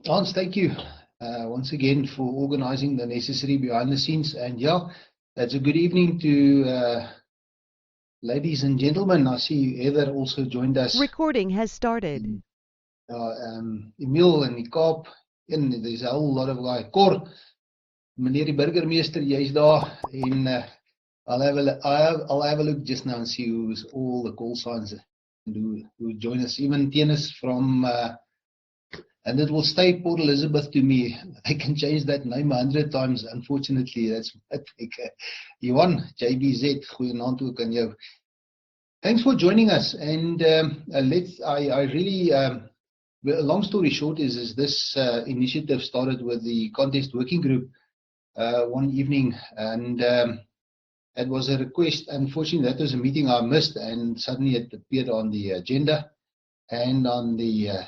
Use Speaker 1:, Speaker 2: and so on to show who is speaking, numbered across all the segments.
Speaker 1: Hans, thank you once again for organizing the necessary behind the scenes. And yeah, that's a good evening to ladies and gentlemen. I see Heather also joined us.
Speaker 2: Recording has started.
Speaker 1: Emil and die Kaap. En there's a whole lot of guys. Cor, meneer die burgemeester, jy's daar. En I'll have a look just now and see who's all the call signs and who join us. Even Tienes from and it will stay Port Elizabeth to me. I can change that name 100 times. Unfortunately, that's Johan, JBZ, goeienaand ook aan jou. Thanks for joining us. And I really, long story short is this initiative started with the contest working group one evening, and it was a request. Unfortunately, that was a meeting I missed, and suddenly it appeared on the agenda and on the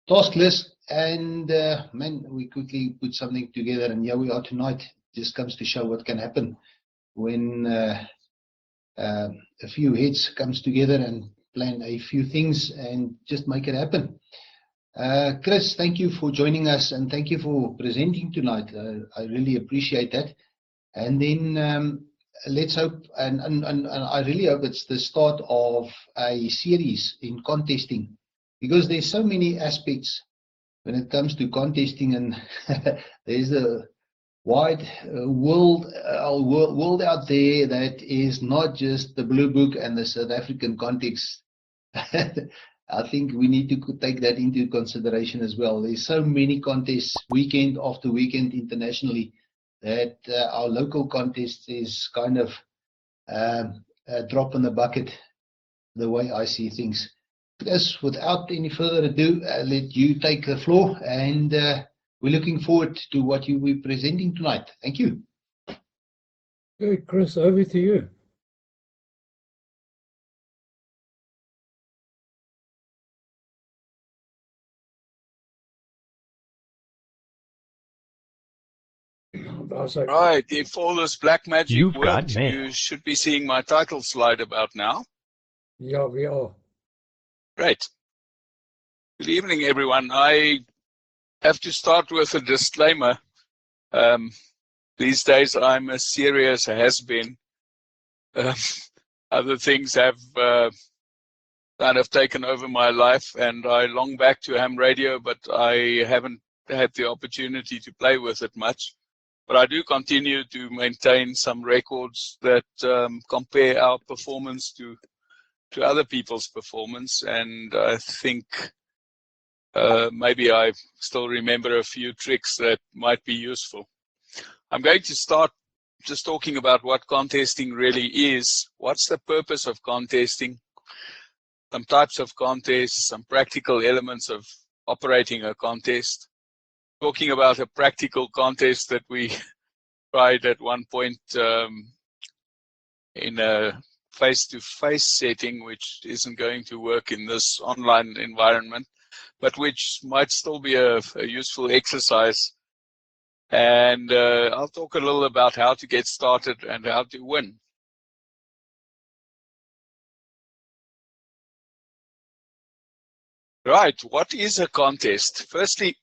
Speaker 1: task list, and man, we quickly put something together, and here we are tonight. Just comes to show what can happen when a few heads comes together and plan a few things and just make it happen. Chris, thank you for joining us, and thank you for presenting tonight. I really appreciate that. And then let's hope, and I really hope it's the start of a series in contesting, because there's so many aspects when it comes to contesting, and there's a wide world out there that is not just the Blue Book and the South African context. I think we need to take that into consideration as well. There's so many contests weekend after weekend internationally that our local contest is kind of a drop in the bucket, the way I see things. Yes, without any further ado, let you take the floor, and we're looking forward to what you'll be presenting tonight. Thank you.
Speaker 3: Okay, Chris, over to you.
Speaker 4: Right, if all this black magic worked, you should be seeing my title slide about now.
Speaker 3: Yeah, we are.
Speaker 4: Great. Good evening, everyone. I have to start with a disclaimer. These days, I'm as serious as has been. Other things have kind of taken over my life, and I long back to ham radio, but I haven't had the opportunity to play with it much. But I do continue to maintain some records that compare our performance to other people's performance, and I think maybe I still remember a few tricks that might be useful. I'm going to start just talking about what contesting really is. What's the purpose of contesting? Some types of contests, some practical elements of operating a contest. Talking about a practical contest that we tried at one point in a face-to-face setting, which isn't going to work in this online environment, but which might still be a useful exercise. And I'll talk a little about how to get started and how to win. Right, what is a contest? Firstly,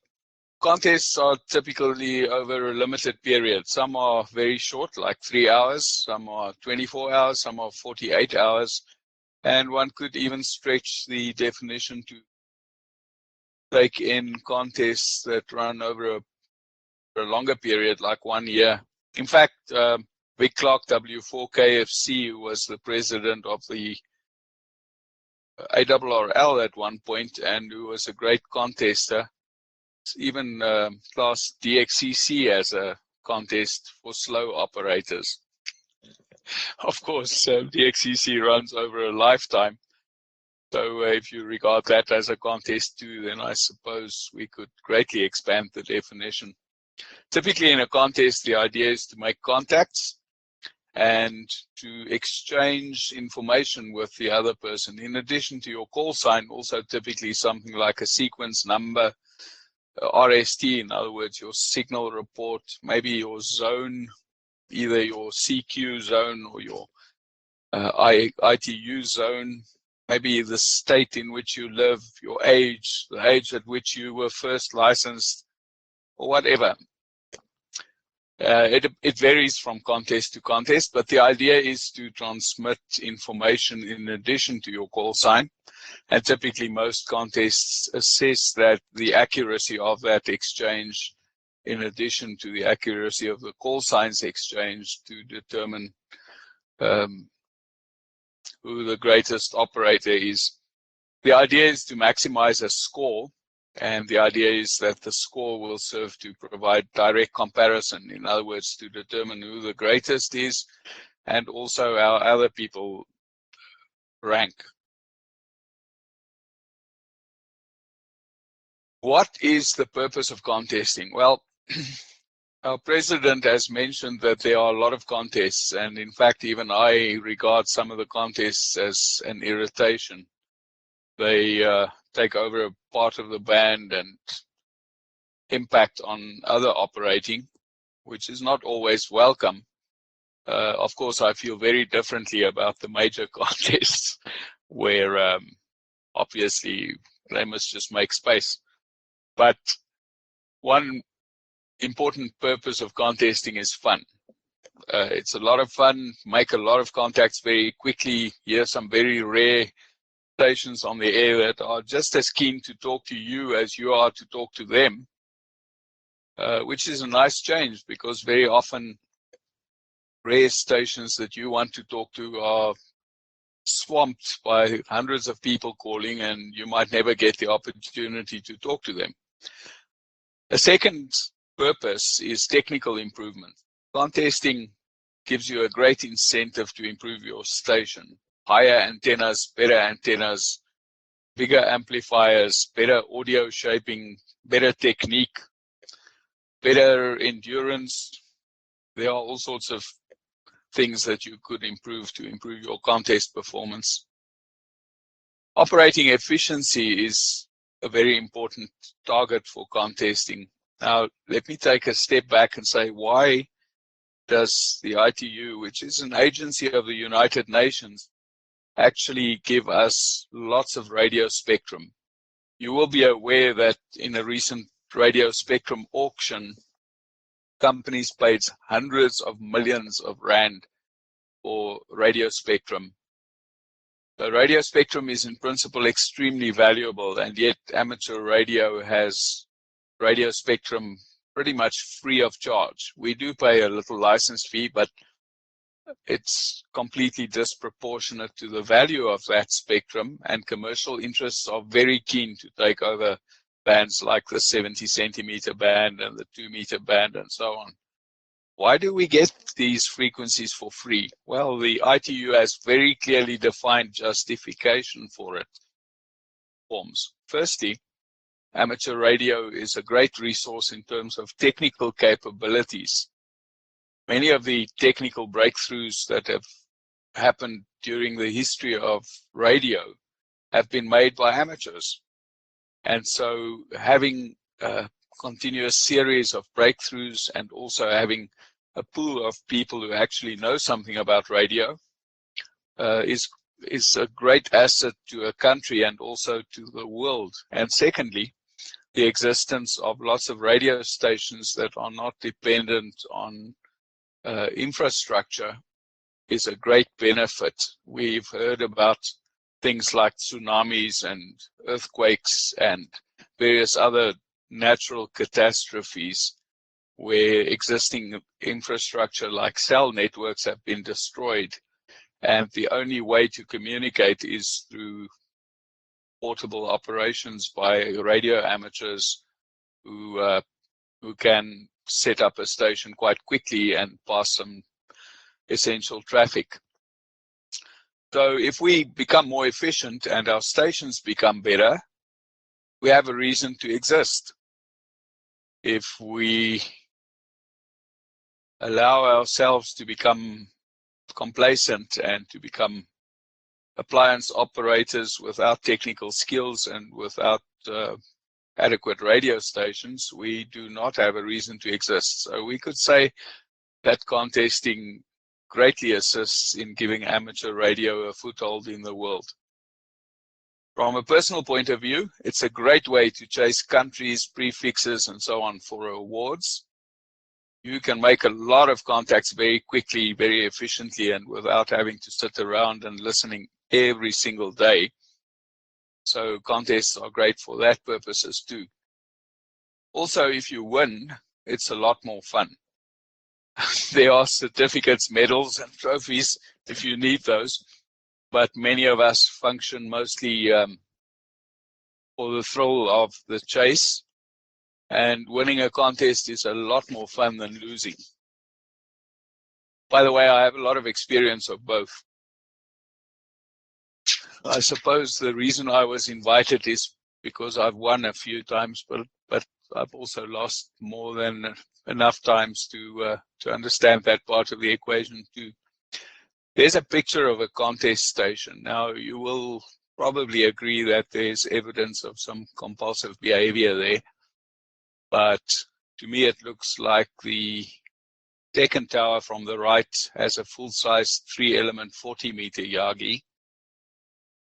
Speaker 4: contests are typically over a limited period. Some are very short, like 3 hours, some are 24 hours, some are 48 hours, and one could even stretch the definition to take in contests that run over a longer period, like 1 year. In fact, Vic Clark W4KFC, who was the president of the ARRL at one point and who was a great contester, even classed DXCC as a contest for slow operators. Of course, DXCC runs over a lifetime. So if you regard that as a contest too, then I suppose we could greatly expand the definition. Typically in a contest, the idea is to make contacts and to exchange information with the other person. In addition to your call sign, also typically something like a sequence number, RST, in other words, your signal report, maybe your zone, either your CQ zone or your ITU zone, maybe the state in which you live, your age, the age at which you were first licensed, or whatever. It varies from contest to contest, but the idea is to transmit information in addition to your call sign. And typically most contests assess that the accuracy of that exchange in addition to the accuracy of the call signs exchange to determine who the greatest operator is. The idea is to maximize a score, and the idea is that the score will serve to provide direct comparison, in other words, to determine who the greatest is, and also how other people rank. What is the purpose of contesting? Well, our president has mentioned that there are a lot of contests, and in fact, even I regard some of the contests as an irritation. They take over a part of the band and impact on other operating, which is not always welcome. Of course, I feel very differently about the major contests where obviously they must just make space. But one important purpose of contesting is fun. It's a lot of fun, make a lot of contacts very quickly, hear some very rare stations on the air that are just as keen to talk to you as you are to talk to them, which is a nice change because very often rare stations that you want to talk to are swamped by hundreds of people calling, and you might never get the opportunity to talk to them. A second purpose is technical improvement. Contesting gives you a great incentive to improve your station. Higher antennas, better antennas, bigger amplifiers, better audio shaping, better technique, better endurance. There are all sorts of things that you could improve to improve your contest performance. Operating efficiency is a very important target for contesting. Now, let me take a step back and say, why does the ITU, which is an agency of the United Nations, actually give us lots of radio spectrum? You will be aware that in a recent radio spectrum auction, companies paid hundreds of millions of rand for radio spectrum. The radio spectrum is in principle extremely valuable, and yet amateur radio has radio spectrum pretty much free of charge. We do pay a little license fee, but it's completely disproportionate to the value of that spectrum, and commercial interests are very keen to take over bands like the 70 centimeter band and the 2 meter band and so on. Why do we get these frequencies for free? Well, the ITU has very clearly defined justification for it. Firstly, amateur radio is a great resource in terms of technical capabilities. Many of the technical breakthroughs that have happened during the history of radio have been made by amateurs. And so having a continuous series of breakthroughs and also having a pool of people who actually know something about radio is a great asset to a country and also to the world. And secondly, the existence of lots of radio stations that are not dependent on infrastructure is a great benefit. We've heard about things like tsunamis and earthquakes and various other natural catastrophes where existing infrastructure like cell networks have been destroyed, and the only way to communicate is through portable operations by radio amateurs who can set up a station quite quickly and pass some essential traffic. So if we become more efficient and our stations become better, we have a reason to exist. If we allow ourselves to become complacent and to become appliance operators without technical skills and without adequate radio stations, we do not have a reason to exist. So we could say that contesting greatly assists in giving amateur radio a foothold in the world. From a personal point of view, it's a great way to chase countries, prefixes, and so on for awards. You can make a lot of contacts very quickly, very efficiently, and without having to sit around and listening every single day. So contests are great for that purposes too. Also, if you win, it's a lot more fun. There are certificates, medals, and trophies if you need those, but many of us function mostly for the thrill of the chase, and winning a contest is a lot more fun than losing. By the way, I have a lot of experience of both. I suppose the reason I was invited is because I've won a few times, but I've also lost more than enough times to understand that part of the equation too. There's a picture of a contest station. Now, you will probably agree that there's evidence of some compulsive behavior there, but to me it looks like the second tower from the right has a full-size 3-element 40-meter Yagi.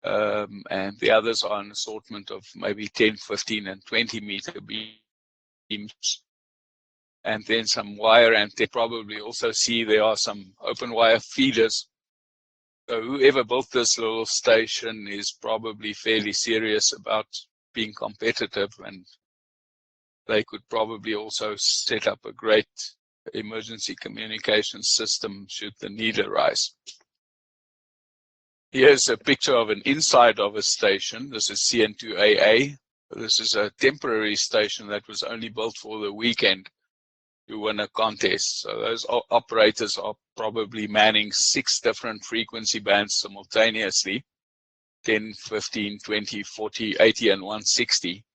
Speaker 4: And the others are an assortment of maybe 10, 15, and 20-meter beams. And then some wire, and they probably also see there are some open wire feeders. So whoever built this little station is probably fairly serious about being competitive, and they could probably also set up a great emergency communication system should the need arise. Here's a picture of an inside of a station. This is CN2AA. This is a temporary station that was only built for the weekend to win a contest. So those operators are probably manning 6 different frequency bands simultaneously, 10, 15, 20, 40, 80, and 160.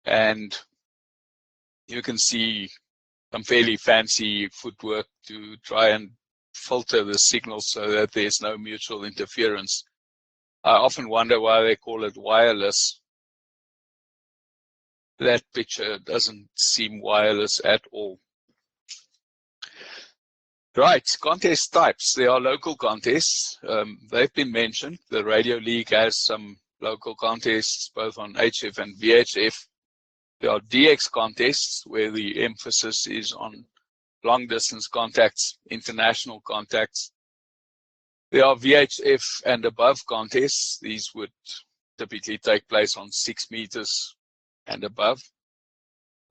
Speaker 4: And you can see some fairly fancy footwork to try and filter the signals so that there's no mutual interference. I often wonder why they call it wireless. That picture doesn't seem wireless at all. Right, contest types. There are local contests. They've been mentioned. The Radio League has some local contests, both on HF and VHF. There are DX contests, where the emphasis is on long-distance contacts, international contacts. There are VHF and above contests. These would typically take place on 6 meters and above,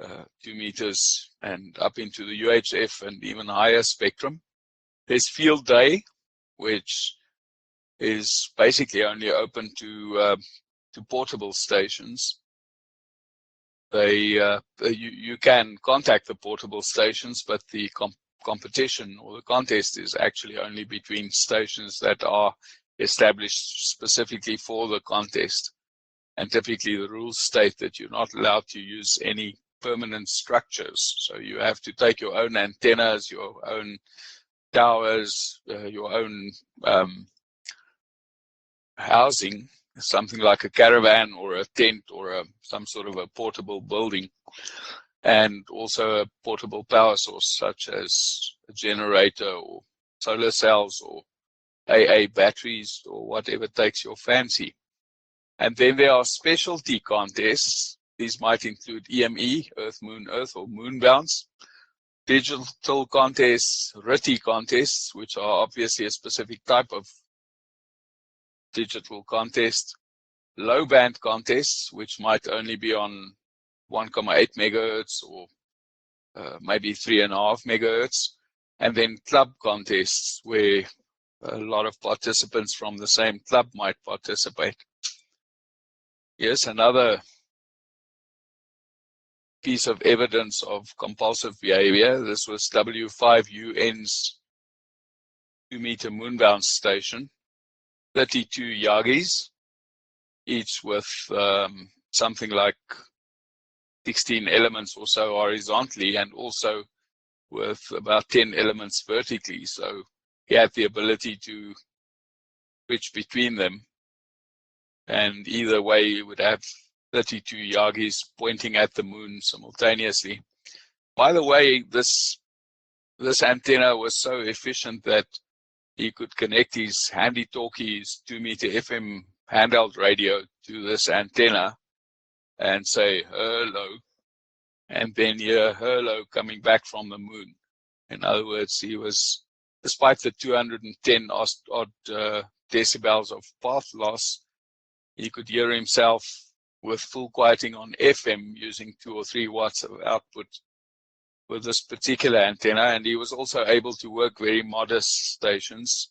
Speaker 4: 2 meters and up into the UHF and even higher spectrum. There's Field Day, which is basically only open to portable stations. You can contact the portable stations, but the competition or the contest is actually only between stations that are established specifically for the contest. And typically the rules state that you're not allowed to use any permanent structures. So you have to take your own antennas, your own towers, your own housing, something like a caravan or a tent or some sort of a portable building, and also a portable power source such as a generator or solar cells or AA batteries or whatever takes your fancy. And then there are specialty contests. These might include EME, Earth, Moon, Earth, or Moon Bounce, digital contests, RTTY contests, which are obviously a specific type of digital contest, low band contests, which might only be on 1.8 megahertz or maybe 3.5 megahertz, and then club contests where a lot of participants from the same club might participate. Yes, another piece of evidence of compulsive behavior. This was W5UN's 2-meter moon bounce station, 32 Yagis, each with something like 16 elements or so horizontally, and also with about 10 elements vertically. So he had the ability to switch between them. And either way, you would have 32 Yagis pointing at the moon simultaneously. By the way, this antenna was so efficient that he could connect his handy talkie, his 2-meter FM handheld radio to this antenna and say hello, and then hear hello coming back from the moon. In other words, he was, despite the 210 odd decibels of path loss, he could hear himself with full quieting on FM using 2 or 3 watts of output with this particular antenna, and he was also able to work very modest stations.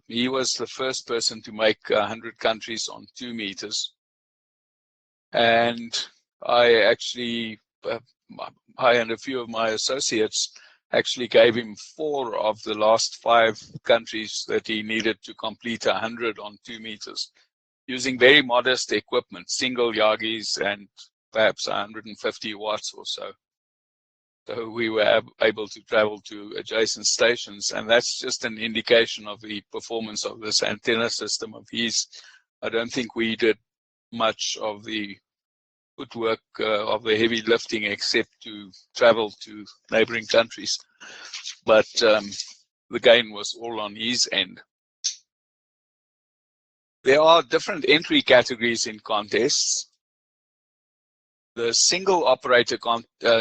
Speaker 4: He was the first person to make 100 countries on 2 meters, and I actually, I and a few of my associates actually gave him 4 of the last 5 countries that he needed to complete 100 on 2 meters, using very modest equipment, single Yagis and perhaps 150 watts or so. So we were able to travel to adjacent stations, and that's just an indication of the performance of this antenna system of his. I don't think we did much of the footwork of the heavy lifting except to travel to neighboring countries, but the gain was all on his end. There are different entry categories in contests. The single operator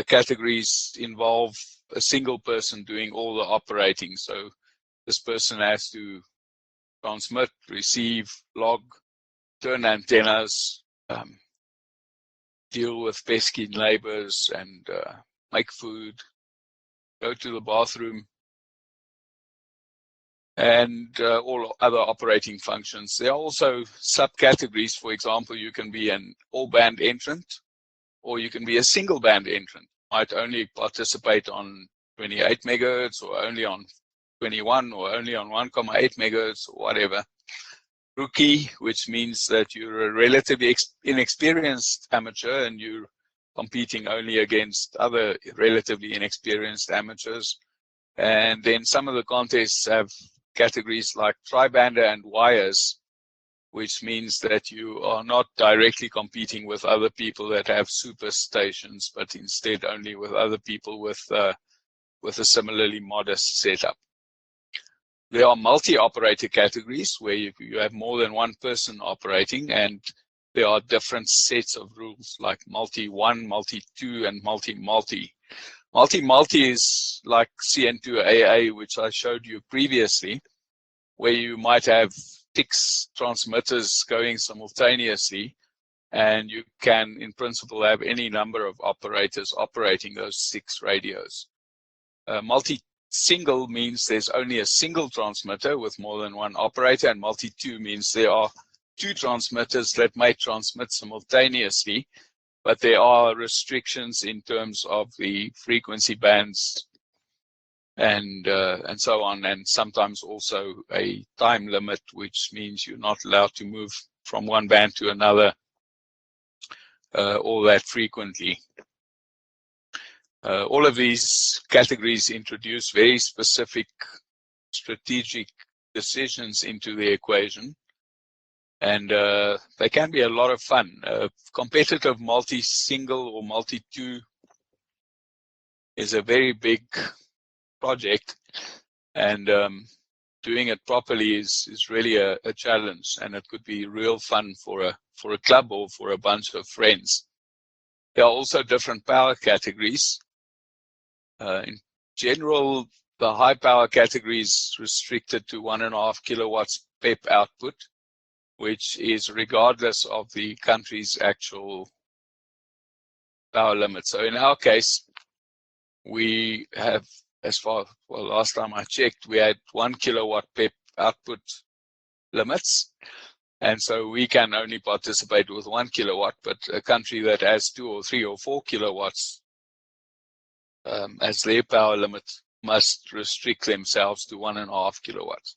Speaker 4: categories involve a single person doing all the operating. So this person has to transmit, receive, log, turn antennas, deal with pesky neighbors, and make food, go to the bathroom, and all other operating functions. There are also subcategories. For example, you can be an all-band entrant, or you can be a single band entrant. Might only participate on 28 megahertz, or only on 21, or only on 1.8 megahertz, or whatever. Rookie, which means that you're a relatively inexperienced amateur and you're competing only against other relatively inexperienced amateurs. And then some of the contests have categories like tri-bander and wires, which means that you are not directly competing with other people that have super stations, but instead only with other people with a similarly modest setup. There are multi-operator categories where you have more than one person operating, and there are different sets of rules like multi-1, multi-2, and multi-multi. Multi-multi is like CN2AA, which I showed you previously, where you might have 6 transmitters going simultaneously, and you can, in principle, have any number of operators operating those 6 radios. Multi-single means there's only a single transmitter with more than one operator, and multi-2 means there are 2 transmitters that may transmit simultaneously, but there are restrictions in terms of the frequency bands and so on, and sometimes also a time limit, which means you're not allowed to move from one band to another all that frequently. All of these categories introduce very specific strategic decisions into the equation, and they can be a lot of fun. Competitive multi-single or multi-2 is a very big project, and doing it properly is really a challenge, and it could be real fun for a club or for a bunch of friends. There are also different power categories. In general, the high power category is restricted to 1.5 kilowatts PEP output, which is regardless of the country's actual power limit. So in our case, we have, last time I checked, we had 1 kilowatt PEP output limits. And so we can only participate with 1 kilowatt, but a country that has 2 or 3 or 4 kilowatts as their power limit must restrict themselves to 1.5 kilowatts.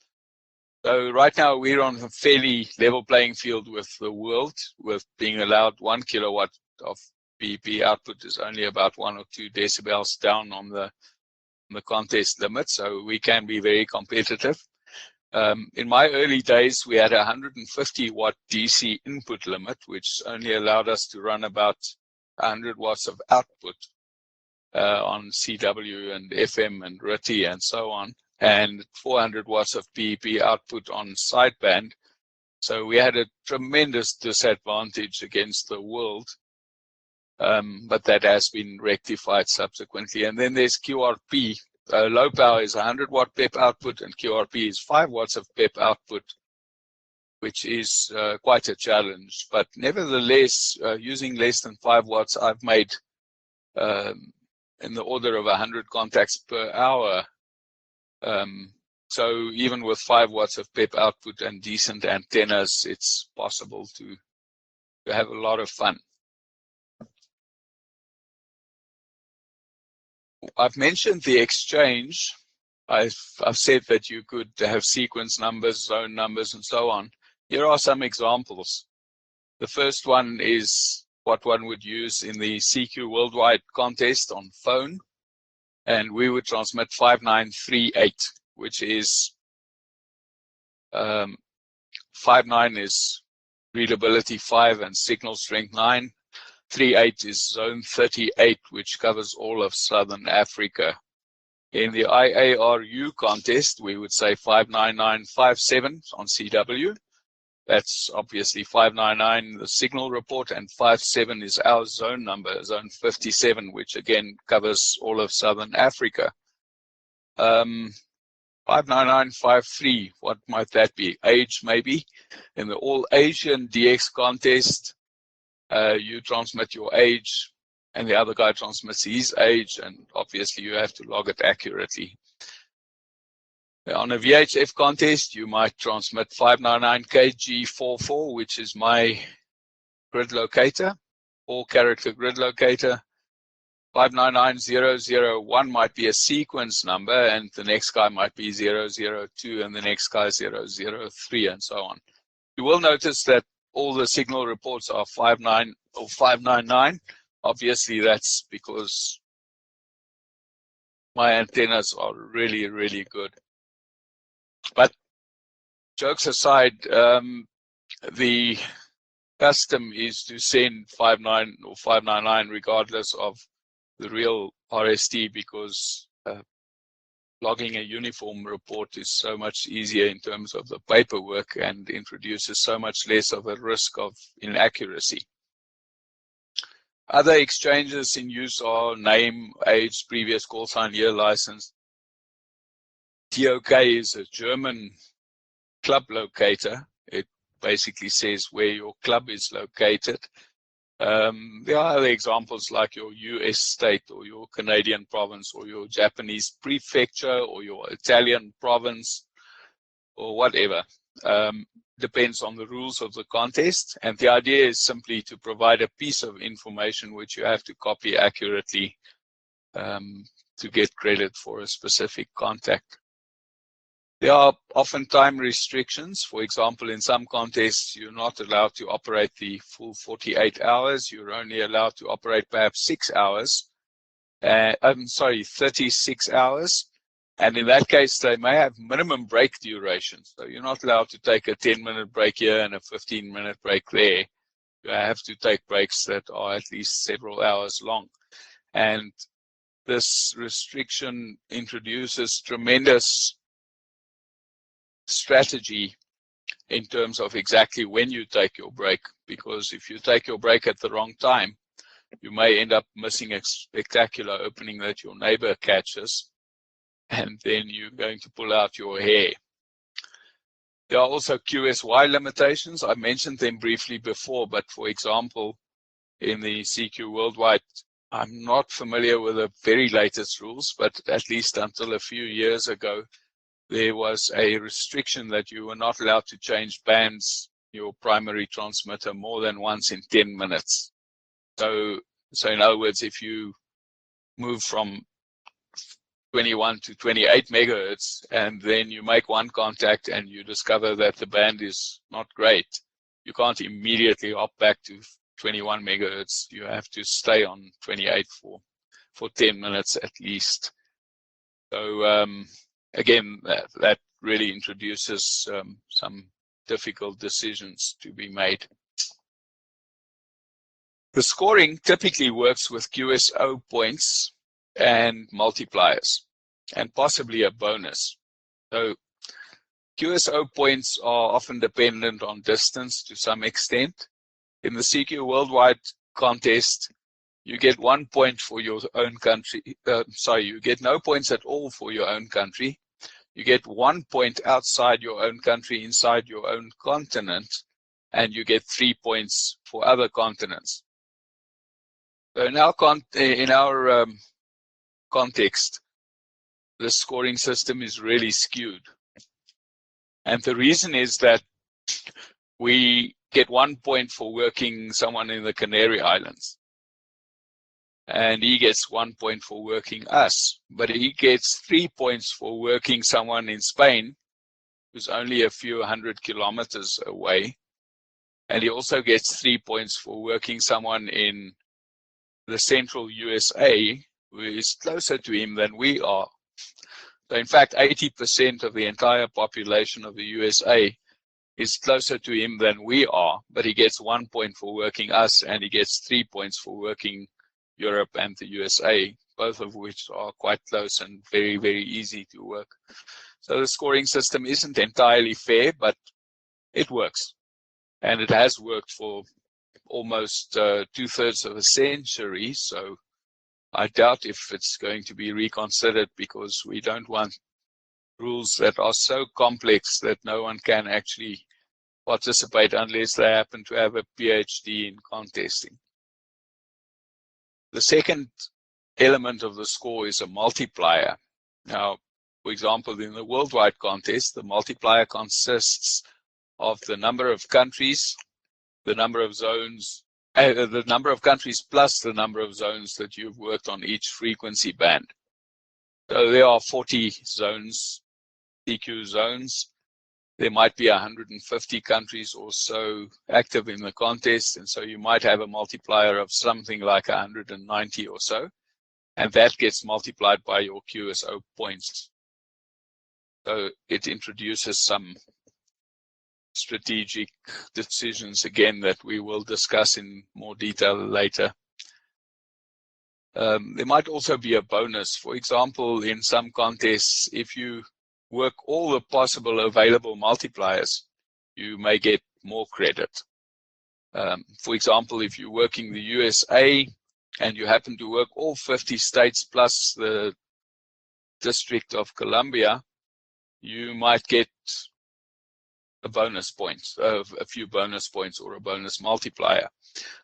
Speaker 4: So right now we're on a fairly level playing field with the world, with being allowed 1 kilowatt of BEP output is only about 1 or 2 decibels down on the contest limit, so we can be very competitive. In my early days, we had a 150 watt DC input limit, which only allowed us to run about 100 watts of output on CW and FM and RTTY and so on, and 400 watts of BEP output on sideband. So we had a tremendous disadvantage against the world, but that has been rectified subsequently. And then there's QRP. Low power is 100 watt PEP output, and QRP is 5 watts of PEP output, which is quite a challenge. But nevertheless, using less than 5 watts, I've made in the order of 100 contacts per hour. So even with 5 watts of PEP output and decent antennas, it's possible to have a lot of fun. I've mentioned the exchange. I've said that you could have sequence numbers, zone numbers, and so on. Here are some examples. The first one is what one would use in the CQ Worldwide contest on phone, and we would transmit 5938, which is 59 is readability 5 and signal strength 9. 38 is zone 38, which covers all of Southern Africa. In the IARU contest, we would say 59957 on CW. That's obviously 599, the signal report, and 57 is our zone number, zone 57, which again covers all of Southern Africa. 59953, what might that be? Age, maybe. In the All Asian DX contest, you transmit your age, and the other guy transmits his age, and obviously you have to log it accurately. On a VHF contest, you might transmit 599KG44, which is my grid locator, 4-character grid locator. 599001 might be a sequence number, and the next guy might be 002, and the next guy 003, and so on. You will notice that all the signal reports are 59 or 599. Obviously, that's because my antennas are really, really good. But jokes aside, the custom is to send 59 or 599 regardless of the real RST, because logging a uniform report is so much easier in terms of the paperwork and introduces so much less of a risk of inaccuracy. Other exchanges in use are name, age, previous call sign, year license. TOK is a German club locator. It basically says where your club is located. There are other examples like your US state or your Canadian province or your Japanese prefecture or your Italian province or whatever. Depends on the rules of the contest. And the idea is simply to provide a piece of information which you have to copy accurately to get credit for a specific contact. There are often time restrictions. For example, in some contests, you're not allowed to operate the full 48 hours. You're only allowed to operate perhaps 6 hours. 36 hours. And in that case, they may have minimum break durations. So you're not allowed to take a 10-minute break here and a 15-minute break there. You have to take breaks that are at least several hours long. And this restriction introduces tremendous strategy in terms of exactly when you take your break, because if you take your break at the wrong time, you may end up missing a spectacular opening that your neighbor catches, and then you're going to pull out your hair. There are also QSY limitations. I mentioned them briefly before, but for example, in the CQ Worldwide, I'm not familiar with the very latest rules, but at least until a few years ago, there was a restriction that you were not allowed to change bands, your primary transmitter, more than once in 10 minutes. So in other words, if you move from 21 to 28 megahertz, and then you make one contact and you discover that the band is not great, you can't immediately hop back to 21 megahertz. You have to stay on 28 for 10 minutes at least. So again, that really introduces some difficult decisions to be made. The scoring typically works with QSO points and multipliers, and possibly a bonus. So QSO points are often dependent on distance to some extent. In the CQ Worldwide contest, you get 1 point for your own country. You get no points at all for your own country. You get 1 point outside your own country, inside your own continent, and you get 3 points for other continents. So in our context, the scoring system is really skewed. And the reason is that we get 1 point for working someone in the Canary Islands. And he gets 1 point for working us. But he gets 3 points for working someone in Spain, who's only a few 100 kilometers away. And he also gets 3 points for working someone in the central USA, who is closer to him than we are. So in fact, 80% of the entire population of the USA is closer to him than we are, but he gets 1 point for working us, and he gets 3 points for working Europe and the USA, both of which are quite close and very, very easy to work. So the scoring system isn't entirely fair, but it works. And it has worked for almost 2/3 of a century. So I doubt if it's going to be reconsidered, because we don't want rules that are so complex that no one can actually participate unless they happen to have a PhD in contesting. The second element of the score is a multiplier. Now, for example, in the worldwide contest, the multiplier consists of the number of countries, the number of zones, the number of countries plus the number of zones that you've worked on each frequency band. So there are 40 zones, CQ zones. There might be 150 countries or so active in the contest, and so you might have a multiplier of something like 190 or so, and that gets multiplied by your QSO points. So it introduces some strategic decisions, again, that we will discuss in more detail later. There might also be a bonus. For example, in some contests, if you work all the possible available multipliers, you may get more credit. For example, if you're working the USA and you happen to work all 50 states plus the District of Columbia, you might get a bonus point, a few bonus points or a bonus multiplier.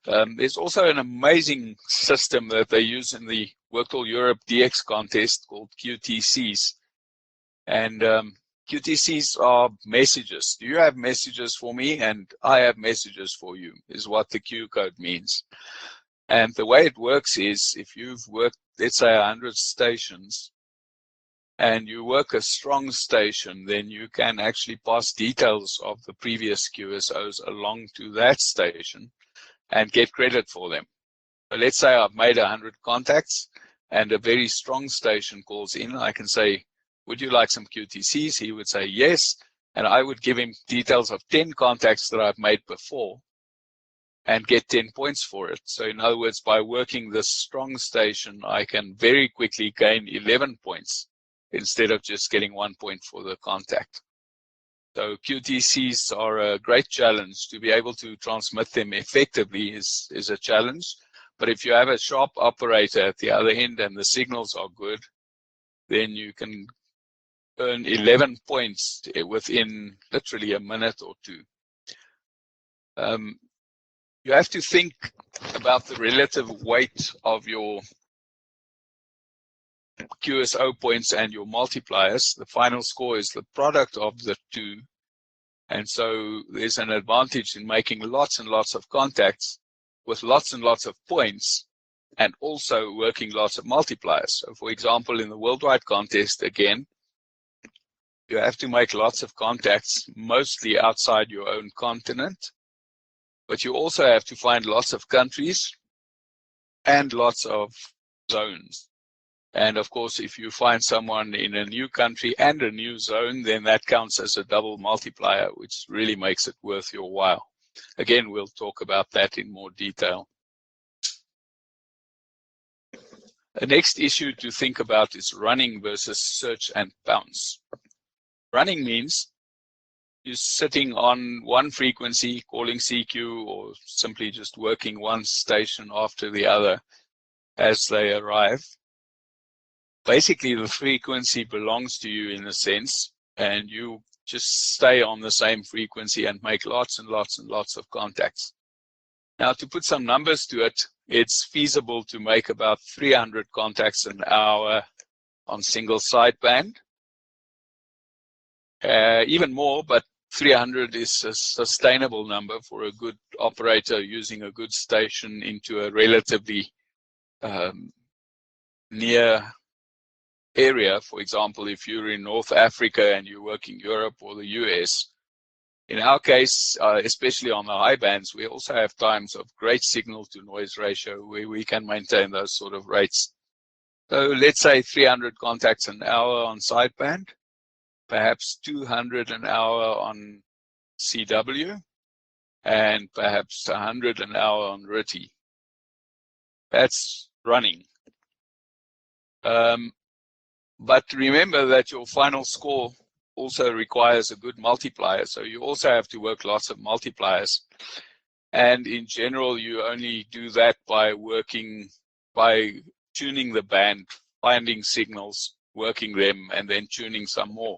Speaker 4: There's also an amazing system that they use in the Worked Europe DX contest called QTCs. And QTCs are messages. Do you have messages for me? And I have messages for you, is what the Q code means. And the way it works is, if you've worked, let's say, 100 stations, and you work a strong station, then you can actually pass details of the previous QSOs along to that station and get credit for them. So let's say I've made 100 contacts and a very strong station calls in. I can say, would you like some QTCs? He would say yes, and I would give him details of 10 contacts that I've made before and get 10 points for it. So in other words, by working this strong station, I can very quickly gain 11 points instead of just getting 1 point for the contact. So QTCs are a great challenge. To be able to transmit them effectively is a challenge. But if you have a sharp operator at the other end and the signals are good, then you can earn 11 points within literally a minute or two. You have to think about the relative weight of your QSO points and your multipliers. The final score is the product of the two. And so there's an advantage in making lots and lots of contacts with lots and lots of points, and also working lots of multipliers. So for example, in the worldwide contest, again, you have to make lots of contacts, mostly outside your own continent, but you also have to find lots of countries and lots of zones. And of course, if you find someone in a new country and a new zone, then that counts as a double multiplier, which really makes it worth your while. Again, we'll talk about that in more detail. The next issue to think about is running versus search and bounce. Running means you're sitting on one frequency, calling CQ, or simply just working one station after the other as they arrive. Basically, the frequency belongs to you in a sense, and you just stay on the same frequency and make lots and lots and lots of contacts. Now, to put some numbers to it, it's feasible to make about 300 contacts an hour on single sideband. Even more, but 300 is a sustainable number for a good operator using a good station into a relatively near area. For example, if you're in North Africa and you work in Europe or the US, in our case, especially on the high bands, we also have times of great signal to noise ratio where we can maintain those sort of rates. So let's say 300 contacts an hour on sideband, perhaps 200 an hour on CW, and perhaps 100 an hour on RTTY. That's running. But remember that your final score also requires a good multiplier. So you also have to work lots of multipliers. And in general, you only do that by tuning the band, finding signals, working them, and then tuning some more.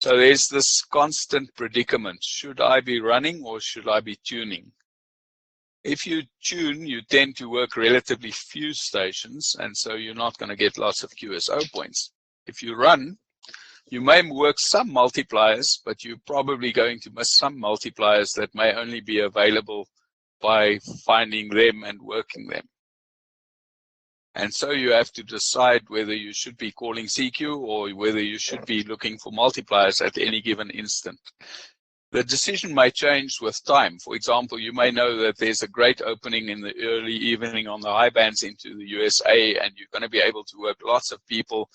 Speaker 4: So there's this constant predicament. Should I be running or should I be tuning? If you tune, you tend to work relatively few stations, and so you're not going to get lots of QSO points. If you run, you may work some multipliers, but you're probably going to miss some multipliers that may only be available by finding them and working them. And so you have to decide whether you should be calling CQ or whether you should be looking for multipliers at any given instant. The decision may change with time. For example, you may know that there's a great opening in the early evening on the high bands into the USA, and you're going to be able to work lots of people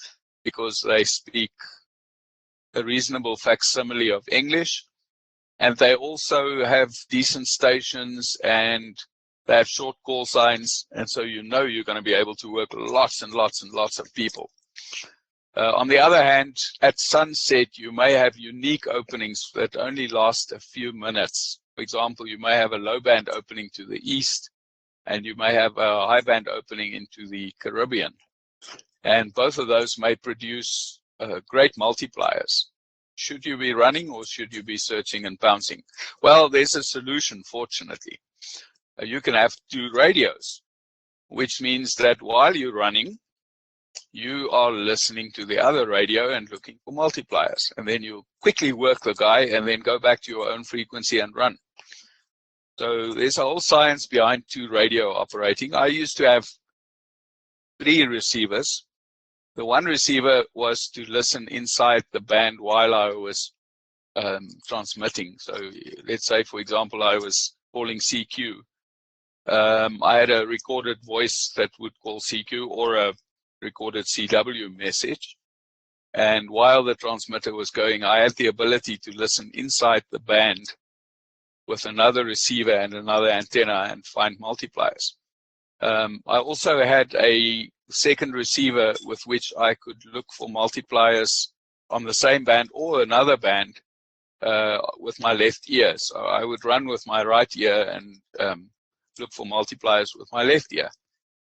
Speaker 4: because they speak a reasonable facsimile of English. And they also have decent stations and they have short call signs. And so you know you're going to be able to work lots and lots and lots of people. On the other hand, at sunset, you may have unique openings that only last a few minutes. For example, you may have a low band opening to the east, and you may have a high band opening into the Caribbean. And both of those may produce great multipliers. Should you be running or should you be searching and bouncing? Well, there's a solution, fortunately. You can have two radios, which means that while you're running, you are listening to the other radio and looking for multipliers. And then you quickly work the guy and then go back to your own frequency and run. So there's a whole science behind two radio operating. I used to have 3 receivers. The one receiver was to listen inside the band while I was transmitting. So let's say, for example, I was calling CQ. I had a recorded voice that would call CQ or a recorded CW message. And while the transmitter was going, I had the ability to listen inside the band with another receiver and another antenna and find multipliers. I also had a second receiver with which I could look for multipliers on the same band or another band with my left ear. So I would run with my right ear and look for multipliers with my left ear,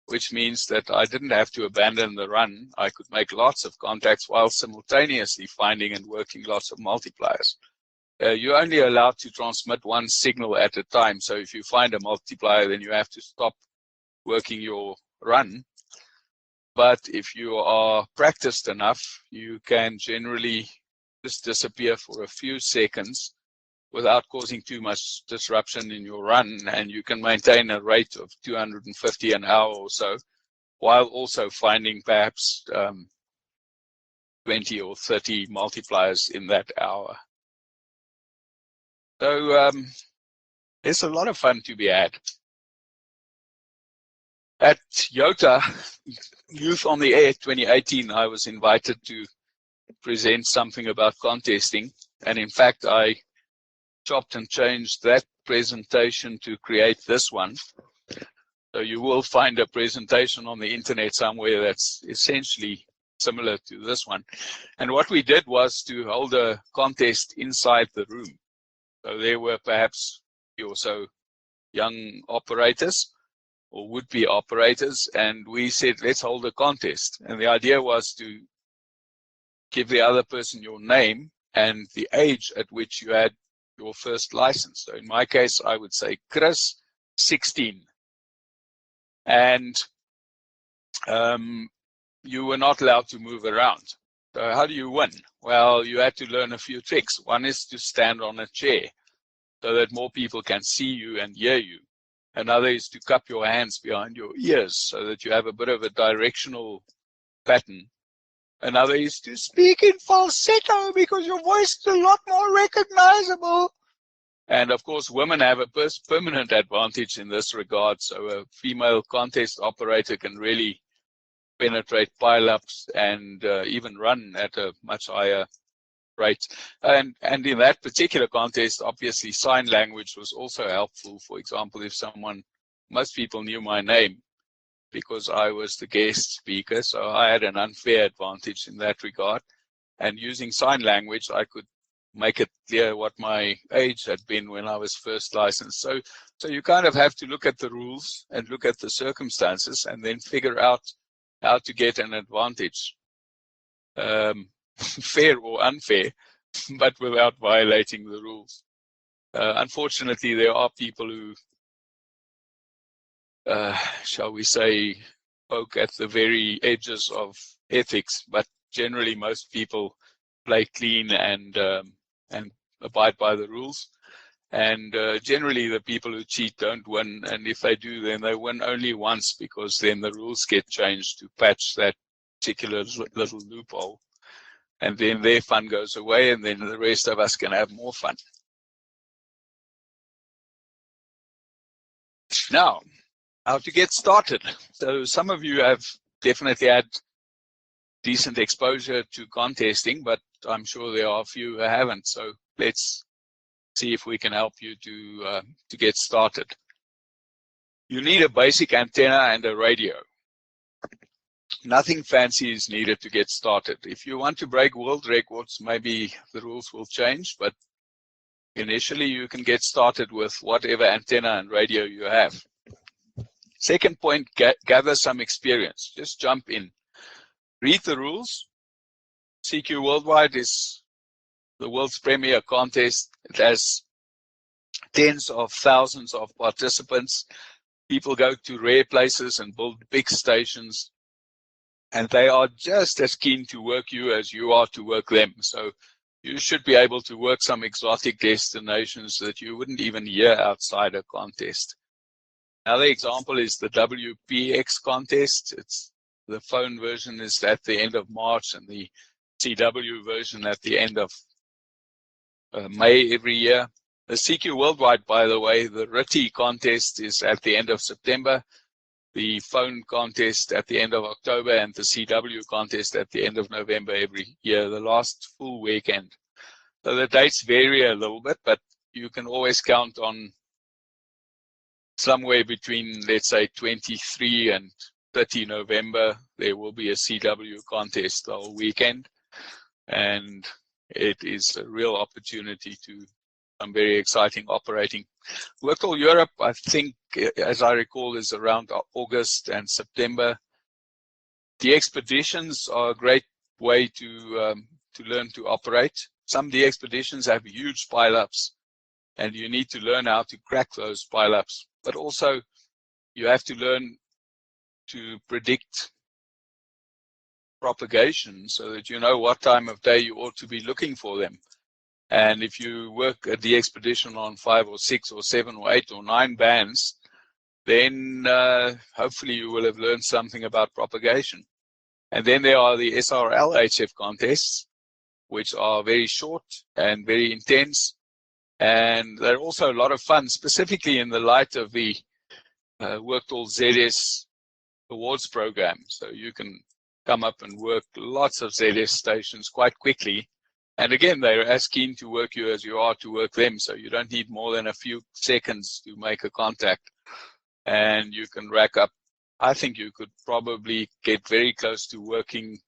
Speaker 4: which means that I didn't have to abandon the run. I could make lots of contacts while simultaneously finding and working lots of multipliers. You're only allowed to transmit one signal at a time. So if you find a multiplier, then you have to stop working your run. But if you are practiced enough, you can generally just disappear for a few seconds without causing too much disruption in your run, and you can maintain a rate of 250 an hour or so, while also finding perhaps 20 or 30 multipliers in that hour. So there's a lot of fun to be had. At YOTA, Youth on the Air 2018, I was invited to present something about contesting, and in fact, I chopped and changed that presentation to create this one. So you will find a presentation on the internet somewhere that's essentially similar to this one. And what we did was to hold a contest inside the room. So there were perhaps also young operators or would-be operators, and we said, let's hold a contest. And the idea was to give the other person your name and the age at which you had your first license. So in my case, I would say Chris, 16. And you were not allowed to move around. So how do you win? Well, you had to learn a few tricks. One is to stand on a chair so that more people can see you and hear you. Another is to cup your hands behind your ears so that you have a bit of a directional pattern. Another is to speak in falsetto because your voice is a lot more recognizable. And of course, women have a permanent advantage in this regard. So a female contest operator can really penetrate pile-ups and even run at a much higher rate. And in that particular contest, obviously, sign language was also helpful. For example, if most people knew my name because I was the guest speaker, so I had an unfair advantage in that regard. And using sign language, I could make it clear what my age had been when I was first licensed. So you kind of have to look at the rules and look at the circumstances and then figure out how to get an advantage, fair or unfair, but without violating the rules. Unfortunately, there are people who, shall we say, poke at the very edges of ethics, but generally most people play clean and abide by the rules. And generally the people who cheat don't win, and if they do, then they win only once, because then the rules get changed to patch that particular little loophole. And then their fun goes away, and then the rest of us can have more fun. Now, how to get started. So some of you have definitely had decent exposure to contesting, but I'm sure there are a few who haven't. So let's see if we can help you to get started. You need a basic antenna and a radio. Nothing fancy is needed to get started. If you want to break world records, maybe the rules will change, but initially you can get started with whatever antenna and radio you have. Second point, gather some experience. Just jump in. Read the rules. CQ Worldwide is the world's premier contest. It has tens of thousands of participants. People go to rare places and build big stations, and they are just as keen to work you as you are to work them. So you should be able to work some exotic destinations that you wouldn't even hear outside a contest. Another example is the WPX contest. The phone version is at the end of March, and the CW version at the end of May every year. The CQ Worldwide, by the way, the RITI contest is at the end of September, the phone contest at the end of October, and the CW contest at the end of November every year, the last full weekend. So the dates vary a little bit, but you can always count on somewhere between, let's say, 23 and 30 November, there will be a CW contest the whole weekend. And it is a real opportunity to some very exciting operating. Virtual Europe, I think, as I recall, is around August and September. The expeditions are a great way to learn to operate. Some expeditions have huge pile-ups, and you need to learn how to crack those pile-ups. But also, you have to learn to predict propagation so that you know what time of day you ought to be looking for them. And if you work at the expedition on 5 or 6 or 7 or 8 or 9 bands, then hopefully you will have learned something about propagation. And then there are the SARL HF contests, which are very short and very intense. And they're also a lot of fun, specifically in the light of the Worktool ZS awards program. So you can come up and work lots of ZS stations quite quickly. And again, they're as keen to work you as you are to work them. So you don't need more than a few seconds to make a contact. And you can rack up, I think you could probably get very close to working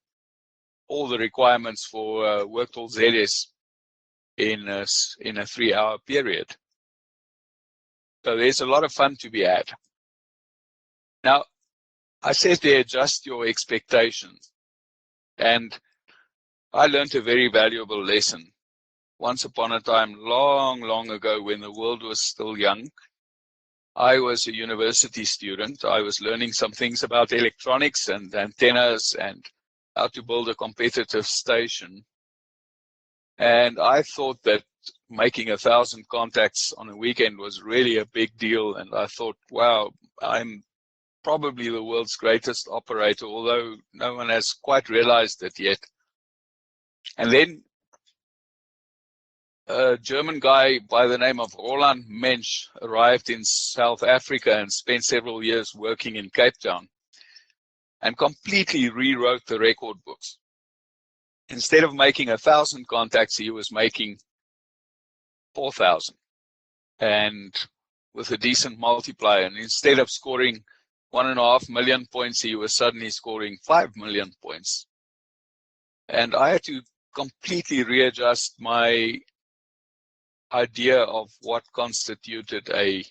Speaker 4: all the requirements for Worktool ZS in a 3-hour period. So there's a lot of fun to be had. Now, I said there, adjust your expectations. And I learned a very valuable lesson. Once upon a time, long, long ago, when the world was still young, I was a university student. I was learning some things about electronics and antennas and how to build a competitive station. And I thought that making 1,000 contacts on a weekend was really a big deal. And I thought, wow, I'm probably the world's greatest operator, although no one has quite realized it yet. And then a German guy by the name of Roland Mensch arrived in South Africa and spent several years working in Cape Town and completely rewrote the record books. Instead of making 1,000 contacts, he was making 4,000, and with a decent multiplier. And instead of scoring 1.5 million points, he was suddenly scoring 5 million points. And I had to completely readjust my idea of what constituted a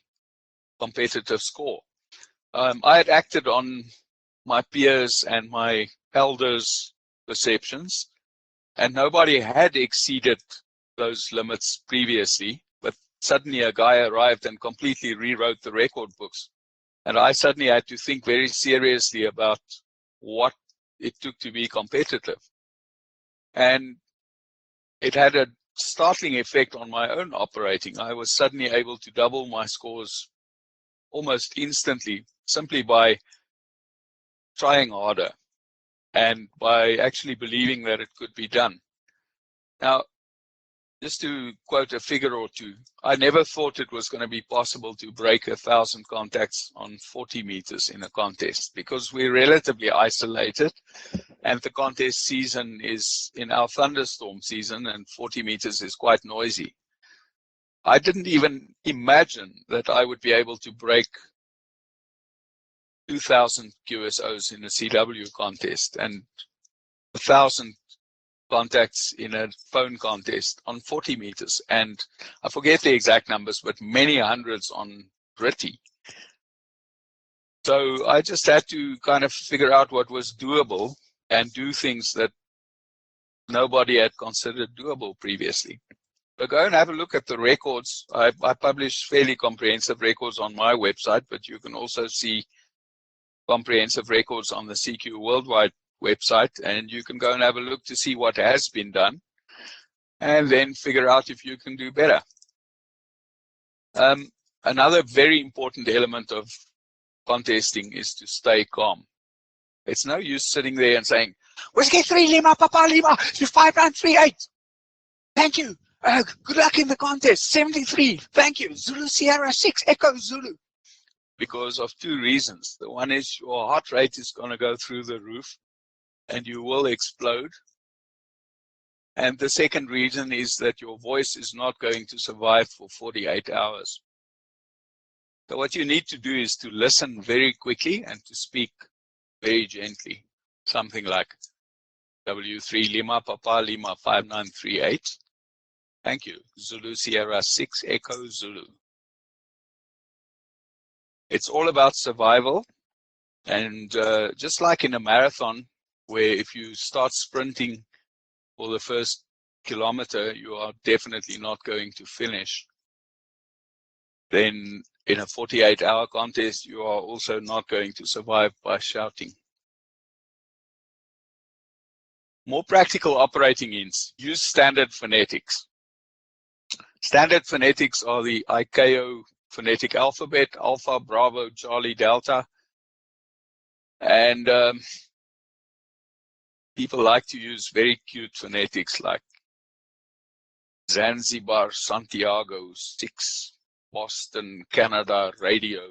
Speaker 4: competitive score. I had acted on my peers and my elders' perceptions, and nobody had exceeded those limits previously, but suddenly a guy arrived and completely rewrote the record books. And I suddenly had to think very seriously about what it took to be competitive. And it had a startling effect on my own operating. I was suddenly able to double my scores almost instantly, simply by trying harder and by actually believing that it could be done. Now, just to quote a figure or two, I never thought it was going to be possible to break 1,000 contacts on 40 meters in a contest, because we're relatively isolated and the contest season is in our thunderstorm season, and 40 meters is quite noisy. I didn't even imagine that I would be able to break 2,000 QSOs in a CW contest and 1,000 contacts in a phone contest on 40 meters. And I forget the exact numbers, but many hundreds on gritty. So I just had to kind of figure out what was doable and do things that nobody had considered doable previously. But go and have a look at the records. I publish fairly comprehensive records on my website, but you can also see comprehensive records on the CQ Worldwide website, and you can go and have a look to see what has been done and then figure out if you can do better. Another very important element of contesting is to stay calm. It's no use sitting there and saying, Whiskey 3 Lima, Papa Lima, you 5938. Thank you. Good luck in the contest. 73. Thank you. Zulu Sierra 6 Echo Zulu. Because of two reasons. The one is your heart rate is going to go through the roof and you will explode. And the second reason is that your voice is not going to survive for 48 hours. So what you need to do is to listen very quickly and to speak very gently. Something like W3 Lima, Papa Lima 5938. Thank you. Zulu Sierra 6 Echo Zulu. It's all about survival. And just like in a marathon, where if you start sprinting for the first kilometer, you are definitely not going to finish. Then in a 48-hour contest, you are also not going to survive by shouting. More practical operating hints. Use standard phonetics. Standard phonetics are the ICAO phonetic alphabet, Alpha, Bravo, Charlie, Delta. And people like to use very cute phonetics like Zanzibar, Santiago, 6, Boston, Canada, radio.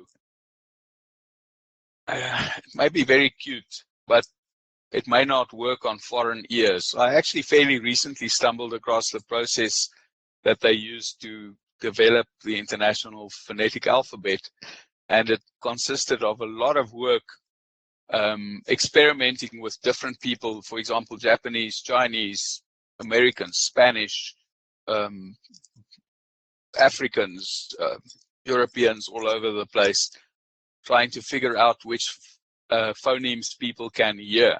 Speaker 4: It may be very cute, but it may not work on foreign ears. I actually fairly recently stumbled across the process that they used to develop the International Phonetic Alphabet, and it consisted of a lot of work experimenting with different people, for example, Japanese, Chinese, Americans, Spanish, Africans, Europeans, all over the place, trying to figure out which phonemes people can hear.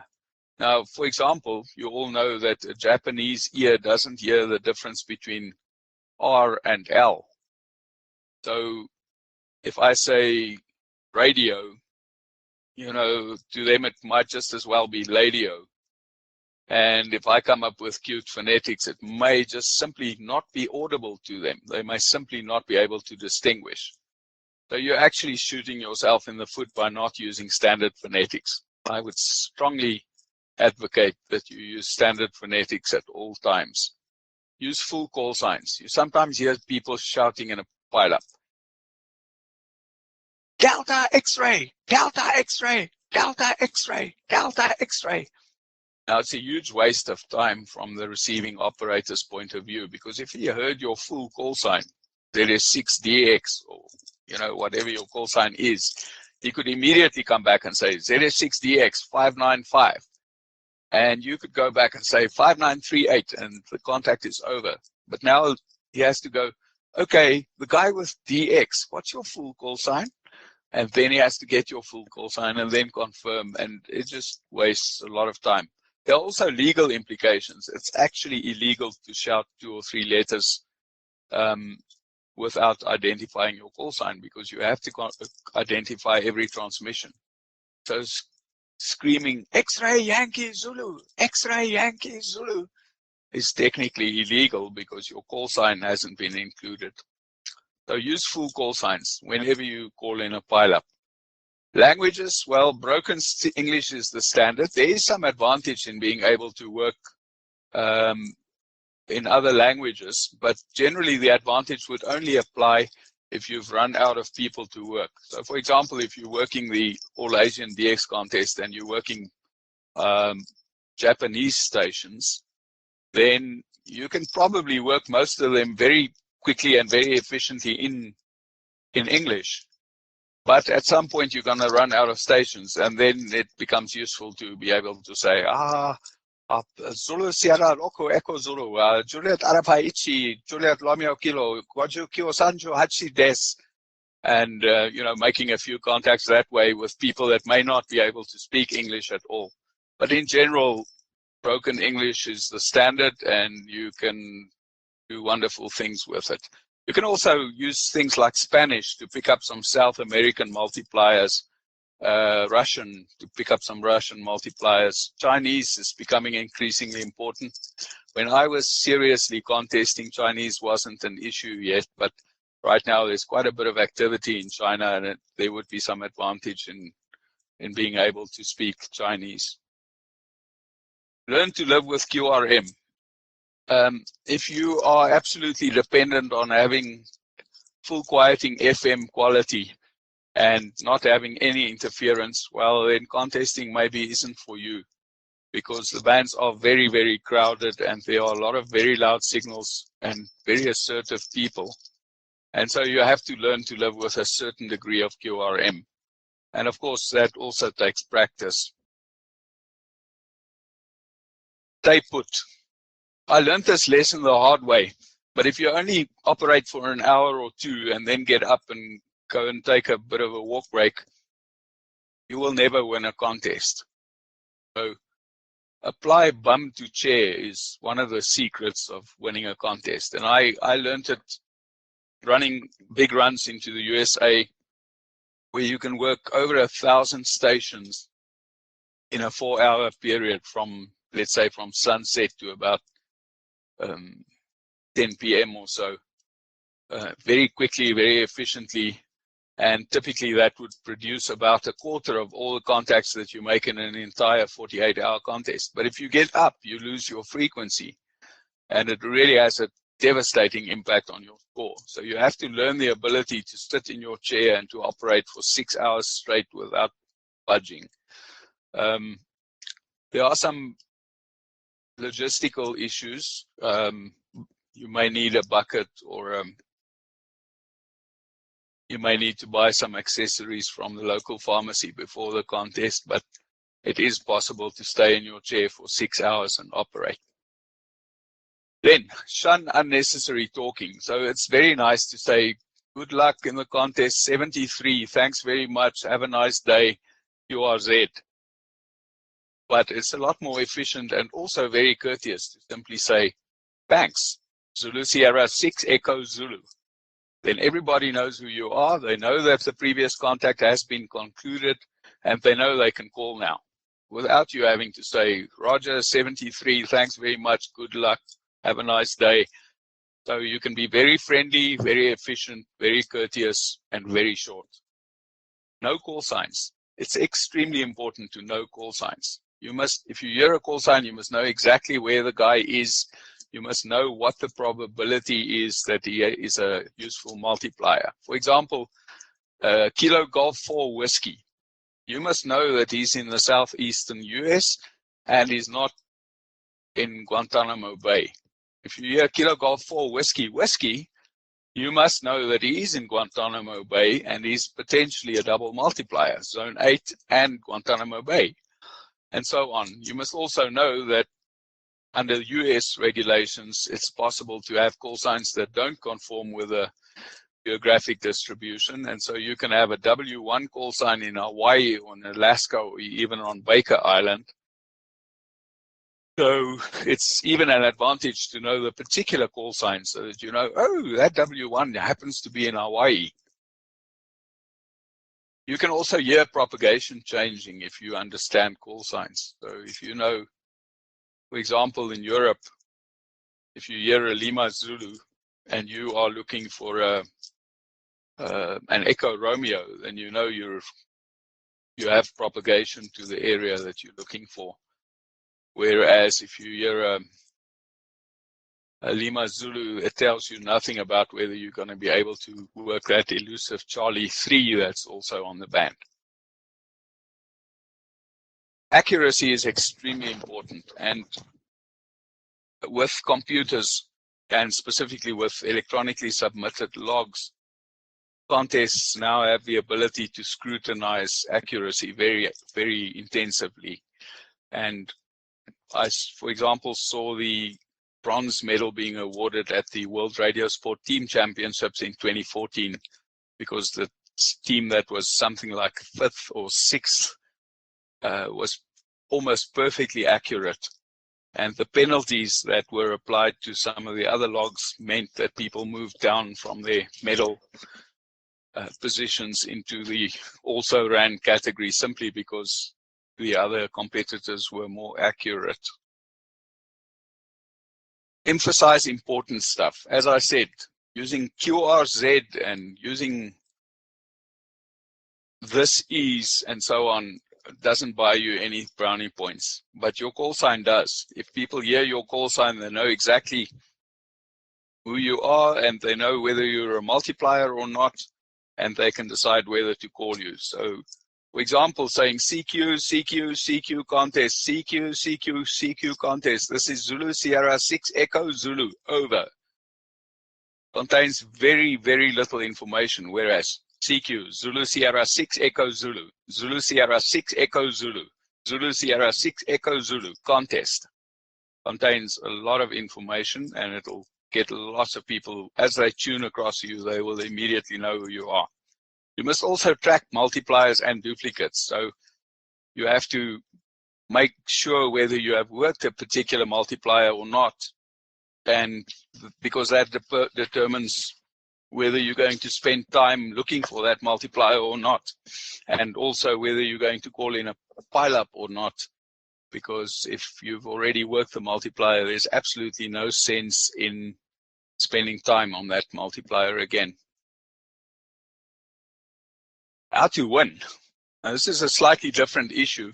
Speaker 4: Now, for example, you all know that a Japanese ear doesn't hear the difference between R and L. So if I say radio, you know, to them it might just as well be ladio. And if I come up with cute phonetics, it may just simply not be audible to them. They may simply not be able to distinguish. So you're actually shooting yourself in the foot by not using standard phonetics. I would strongly advocate that you use standard phonetics at all times. Use full call signs. You sometimes hear people shouting in a pile-up. Delta X-ray, Delta X-ray, Delta X-ray, Delta X-ray. Now, it's a huge waste of time from the receiving operator's point of view, because if he heard your full call sign, ZS6DX, or you know, whatever your call sign is, he could immediately come back and say ZS6DX 595. And you could go back and say 5938, and the contact is over. But now he has to go, okay, the guy with DX, what's your full call sign? And then he has to get your full call sign and then confirm, and it just wastes a lot of time. There are also legal implications. It's actually illegal to shout 2 or 3 letters without identifying your call sign, because you have to identify every transmission. So screaming X-ray Yankee Zulu, X-ray Yankee Zulu is technically illegal because your call sign hasn't been included. So use full call signs whenever you call in a pile-up. Languages, well, broken English is the standard. There is some advantage in being able to work in other languages, but generally the advantage would only apply if you've run out of people to work. So for example, if you're working the All Asian DX contest and you're working Japanese stations, then you can probably work most of them very quickly and very efficiently in English. But at some point you're going to run out of stations, and then it becomes useful to be able to say, Zulu Sierra Loco Echo Zulu, Juliet Arapa Ichi, Juliet Romeo Kilo, Gwaju Kyo Sanjo Hachi Des, and you know, making a few contacts that way with people that may not be able to speak English at all. But in general, broken English is the standard, and you can do wonderful things with it. You can also use things like Spanish to pick up some South American multipliers, Russian to pick up some Russian multipliers. Chinese is becoming increasingly important. When I was seriously contesting, Chinese wasn't an issue yet, but right now there's quite a bit of activity in China, and there would be some advantage in being able to speak Chinese. Learn to live with QRM. If you are absolutely dependent on having full quieting FM quality and not having any interference, well, then contesting maybe isn't for you, because the bands are very, very crowded and there are a lot of very loud signals and very assertive people. And so you have to learn to live with a certain degree of QRM. And of course, that also takes practice. Stay put. I learned this lesson the hard way, but if you only operate for an hour or two and then get up and go and take a bit of a walk break, you will never win a contest. So apply bum to chair is one of the secrets of winning a contest. And I learned it running big runs into the USA, where you can work over 1,000 stations in a 4-hour period from, let's say, from sunset to about 10 p.m. or so, very quickly, very efficiently, and typically that would produce about 1/4 of all the contacts that you make in an entire 48-hour contest. But if you get up, you lose your frequency, and it really has a devastating impact on your score. So you have to learn the ability to sit in your chair and to operate for 6 hours straight without budging. There are some logistical issues. You may need a bucket or You may need to buy some accessories from the local pharmacy before the contest, but it is possible to stay in your chair for 6 hours and operate. Then, shun unnecessary talking. So it's very nice to say, good luck in the contest, 73, thanks very much, have a nice day, QRZ. But it's a lot more efficient and also very courteous to simply say, thanks, Zulu Sierra 6 Echo Zulu. Then everybody knows who you are, they know that the previous contact has been concluded, and they know they can call now, without you having to say, Roger, 73, thanks very much, good luck, have a nice day. So you can be very friendly, very efficient, very courteous, and very short. No call signs. It's extremely important to know call signs. You must, if you hear a call sign, you must know exactly where the guy is. You must know what the probability is that he is a useful multiplier. For example, Kilo Golf 4 Whiskey. You must know that he's in the southeastern US and he's not in Guantanamo Bay. If you hear Kilo Golf 4 Whiskey, you must know that he is in Guantanamo Bay and he's potentially a double multiplier, Zone 8 and Guantanamo Bay, and so on. You must also know that under US regulations, it's possible to have call signs that don't conform with a geographic distribution, and so you can have a W1 call sign in Hawaii or in Alaska or even on Baker Island. So it's even an advantage to know the particular call sign so that you know, oh, that W1 happens to be in Hawaii. You can also hear propagation changing if you understand call signs. So if you know, for example, in Europe, if you hear a Lima Zulu and you are looking for an Echo Romeo, then you know you have propagation to the area that you're looking for. Whereas if you hear a Lima Zulu, it tells you nothing about whether you're going to be able to work that elusive Charlie 3 that's also on the band. Accuracy is extremely important, and with computers and specifically with electronically submitted logs, contests now have the ability to scrutinize accuracy very, very intensively. And I, for example, saw the bronze medal being awarded at the World Radio Sport Team Championships in 2014 because the team that was something like 5th or 6th was almost perfectly accurate. And the penalties that were applied to some of the other logs meant that people moved down from their medal positions into the also ran category simply because the other competitors were more accurate. Emphasize important stuff. As I said, using QRZ and using this ease and so on doesn't buy you any brownie points, but your call sign does. If people hear your call sign, they know exactly who you are and they know whether you're a multiplier or not, and they can decide whether to call you. So, for example, saying CQ, CQ, CQ contest, CQ, CQ, CQ contest. This is Zulu Sierra 6 Echo Zulu, over. Contains very, very little information, whereas CQ, Zulu Sierra 6 Echo Zulu, Zulu Sierra 6 Echo Zulu, Zulu Sierra 6 Echo Zulu contest contains a lot of information, and it'll get lots of people, as they tune across you, they will immediately know who you are. You must also track multipliers and duplicates. So you have to make sure whether you have worked a particular multiplier or not, and because that determines whether you're going to spend time looking for that multiplier or not, and also whether you're going to call in a pile-up or not, because if you've already worked the multiplier, there's absolutely no sense in spending time on that multiplier again. How to win. Now, this is a slightly different issue.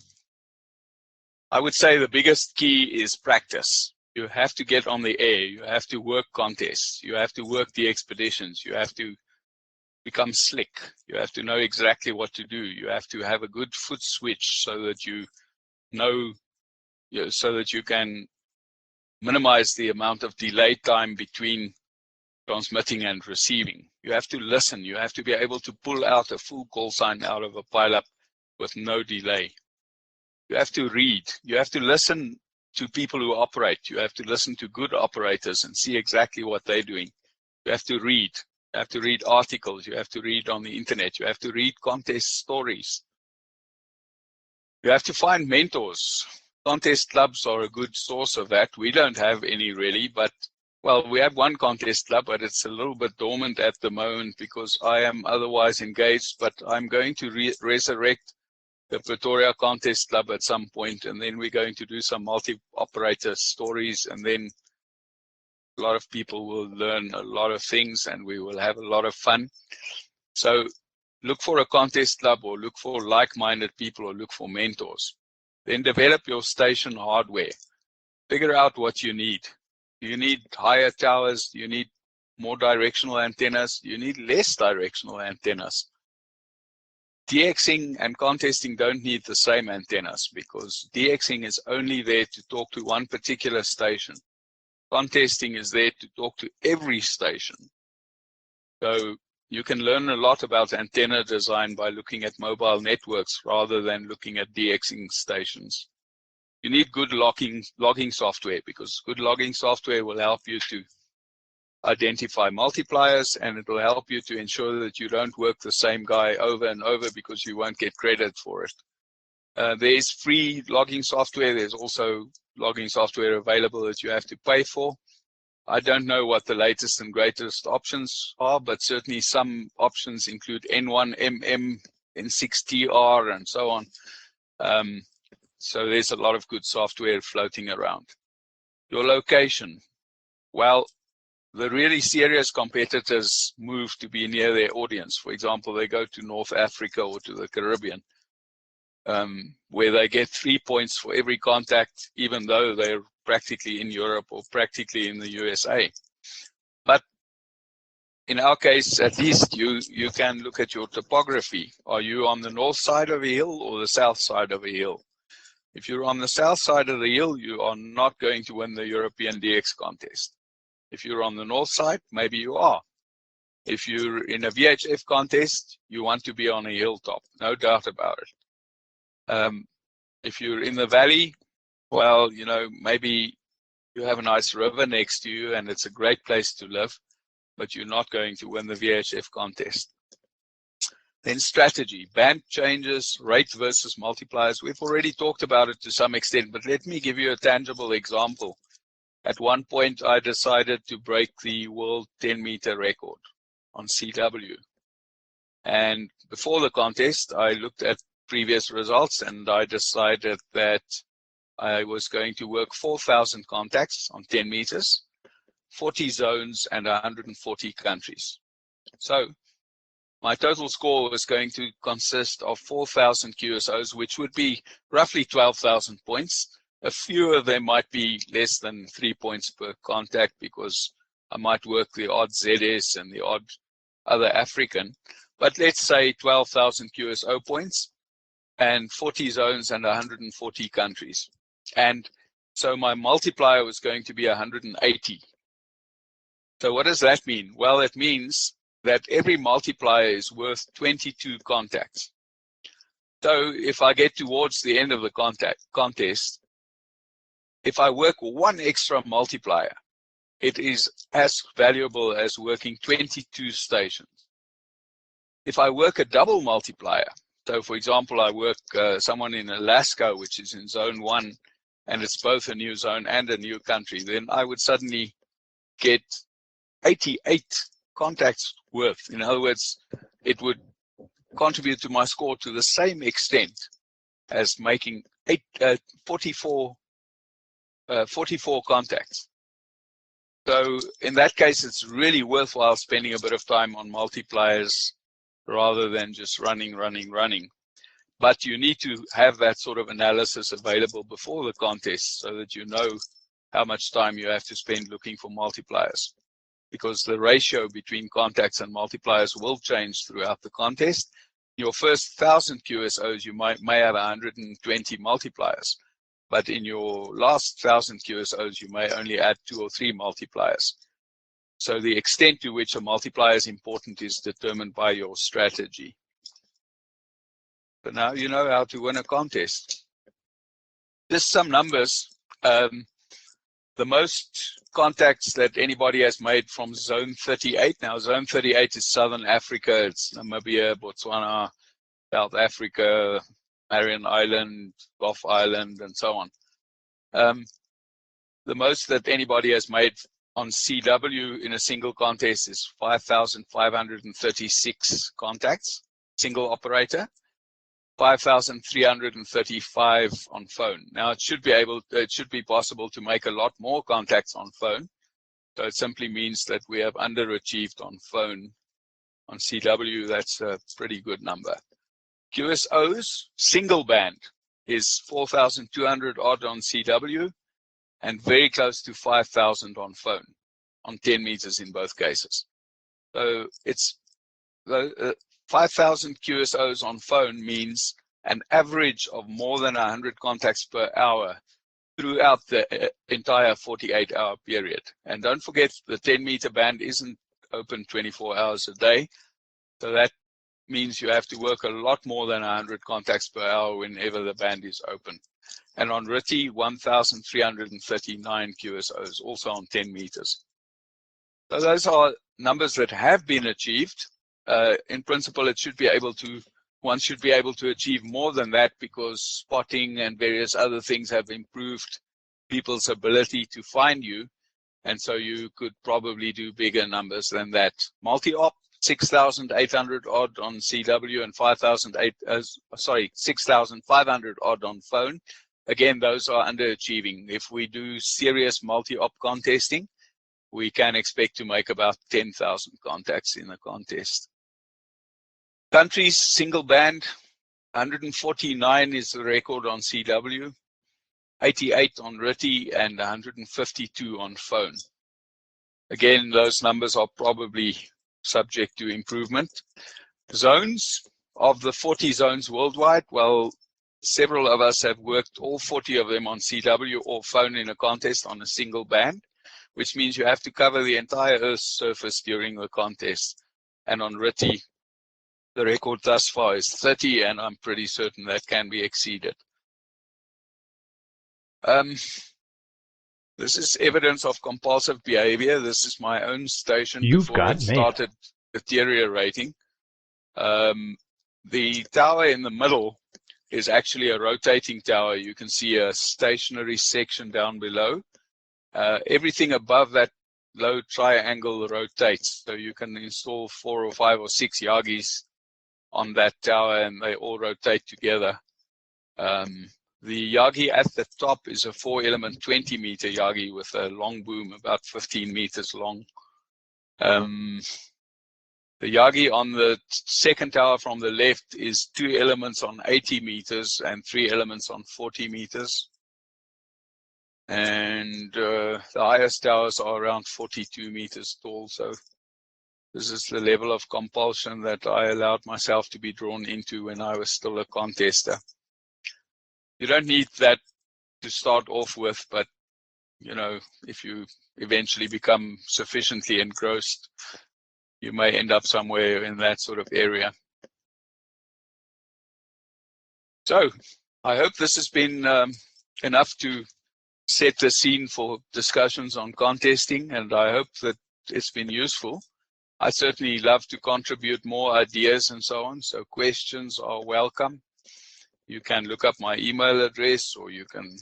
Speaker 4: I would say the biggest key is practice. You have to get on the air. You have to work contests. You have to work the expeditions. You have to become slick. You have to know exactly what to do. You have to have a good foot switch so that you know, so that you can minimize the amount of delay time between transmitting and receiving. You have to listen. You have to be able to pull out a full call sign out of a pileup with no delay. You have to read. You have to listen to people who operate. You have to listen to good operators and see exactly what they're doing. You have to read. You have to read articles. You have to read on the internet. You have to read contest stories. You have to find mentors. Contest clubs are a good source of that. We don't have any really, but well, we have one contest club, but it's a little bit dormant at the moment because I am otherwise engaged, but I'm going to resurrect the Pretoria Contest Club at some point, and then we're going to do some multi-operator stories, and then a lot of people will learn a lot of things and we will have a lot of fun. So look for a contest club, or look for like-minded people, or look for mentors. Then develop your station hardware. Figure out what you need. Do you need higher towers? Do you need more directional antennas? Do you need less directional antennas? DXing and contesting don't need the same antennas, because DXing is only there to talk to one particular station. Contesting is there to talk to every station. So you can learn a lot about antenna design by looking at mobile networks rather than looking at DXing stations. You need good logging software, because good logging software will help you to identify multipliers, and it will help you to ensure that you don't work the same guy over and over, because you won't get credit for it. There's free logging software. There's also logging software available that you have to pay for. I don't know what the latest and greatest options are, but certainly some options include N1MM, N6TR, and so on. So there's a lot of good software floating around. Your location. Well, the really serious competitors move to be near their audience. For example, they go to North Africa or to the Caribbean, where they get 3 points for every contact, even though they're practically in Europe or practically in the USA. But in our case, at least you can look at your topography. Are you on the north side of a hill or the south side of a hill? If you're on the south side of the hill, you are not going to win the European DX contest. If you're on the north side, maybe you are. If you're in a VHF contest, you want to be on a hilltop, no doubt about it. If you're in the valley, well, you know, maybe you have a nice river next to you and it's a great place to live, but you're not going to win the VHF contest. Then strategy, band changes, rate versus multipliers. We've already talked about it to some extent, but let me give you a tangible example. At one point, I decided to break the world 10-meter record on CW. And before the contest, I looked at previous results and I decided that I was going to work 4,000 contacts on 10 meters, 40 zones, and 140 countries. So my total score was going to consist of 4,000 QSOs, which would be roughly 12,000 points. A few of them might be less than 3 points per contact, because I might work the odd ZS and the odd other African. But let's say 12,000 QSO points and 40 zones and 140 countries. And so my multiplier was going to be 180. So what does that mean? Well, it means that every multiplier is worth 22 contacts. So if I get towards the end of the contest, if I work one extra multiplier, it is as valuable as working 22 stations. If I work a double multiplier, so for example, I work someone in Alaska, which is in zone 1, and it's both a new zone and a new country, then I would suddenly get 88 contacts worth. In other words, it would contribute to my score to the same extent as making 44 contacts. So in that case, it's really worthwhile spending a bit of time on multipliers rather than just running. But you need to have that sort of analysis available before the contest so that you know how much time you have to spend looking for multipliers, because the ratio between contacts and multipliers will change throughout the contest. Your first 1,000 QSOs, you may have 120 multipliers, but in your last 1,000 QSOs, you may only add 2 or 3 multipliers. So the extent to which a multiplier is important is determined by your strategy. But now you know how to win a contest. Just some numbers. The most contacts that anybody has made from zone 38. Now zone 38 is Southern Africa, it's Namibia, Botswana, South Africa, Marion Island, Gough Island, and so on. The most that anybody has made on CW in a single contest is 5,536 contacts, single operator, 5,335 on phone. Now it should be possible to make a lot more contacts on phone. So it simply means that we have underachieved on phone. On CW, that's a pretty good number. QSOs, single band, is 4,200 odd on CW and very close to 5,000 on phone, on 10 meters in both cases. So it's 5,000 QSOs on phone means an average of more than 100 contacts per hour throughout the entire 48-hour period. And don't forget, the 10-meter band isn't open 24 hours a day. So that means you have to work a lot more than 100 contacts per hour whenever the band is open. And on RTTY, 1,339 QSOs, also on 10 meters. So those are numbers that have been achieved. In principle, one should be able to achieve more than that because spotting and various other things have improved people's ability to find you. And so you could probably do bigger numbers than that. Multi-op, 6,800 odd on CW and 6,500 odd on phone. Again, those are underachieving. If we do serious multi-op contesting, we can expect to make about 10,000 contacts in a contest. Countries, single band, 149 is the record on CW, 88 on RTTY, and 152 on phone. Again, those numbers are probably subject to improvement. Zones, of the 40 zones worldwide, well, several of us have worked all 40 of them on CW or phone in a contest on a single band, which means you have to cover the entire Earth's surface during the contest. And on RTTY, the record thus far is 30, and I'm pretty certain that can be exceeded. This is evidence of compulsive behavior. This is my own station before it started deteriorating. The tower in the middle is actually a rotating tower. You can see a stationary section down below. Everything above that low triangle rotates. So you can install 4 or 5 or 6 Yagis on that tower and they all rotate together. The Yagi at the top is a 4-element 20-meter Yagi with a long boom, about 15 meters long. The Yagi on the second tower from the left is 2 elements on 80 meters and 3 elements on 40 meters. And the highest towers are around 42 meters tall. So this is the level of compulsion that I allowed myself to be drawn into when I was still a contester. You don't need that to start off with, but you know, if you eventually become sufficiently engrossed, you may end up somewhere in that sort of area. So I hope this has been enough to set the scene for discussions on contesting, and I hope that it's been useful. I certainly love to contribute more ideas and so on, so questions are welcome. You can look up my email address, or you can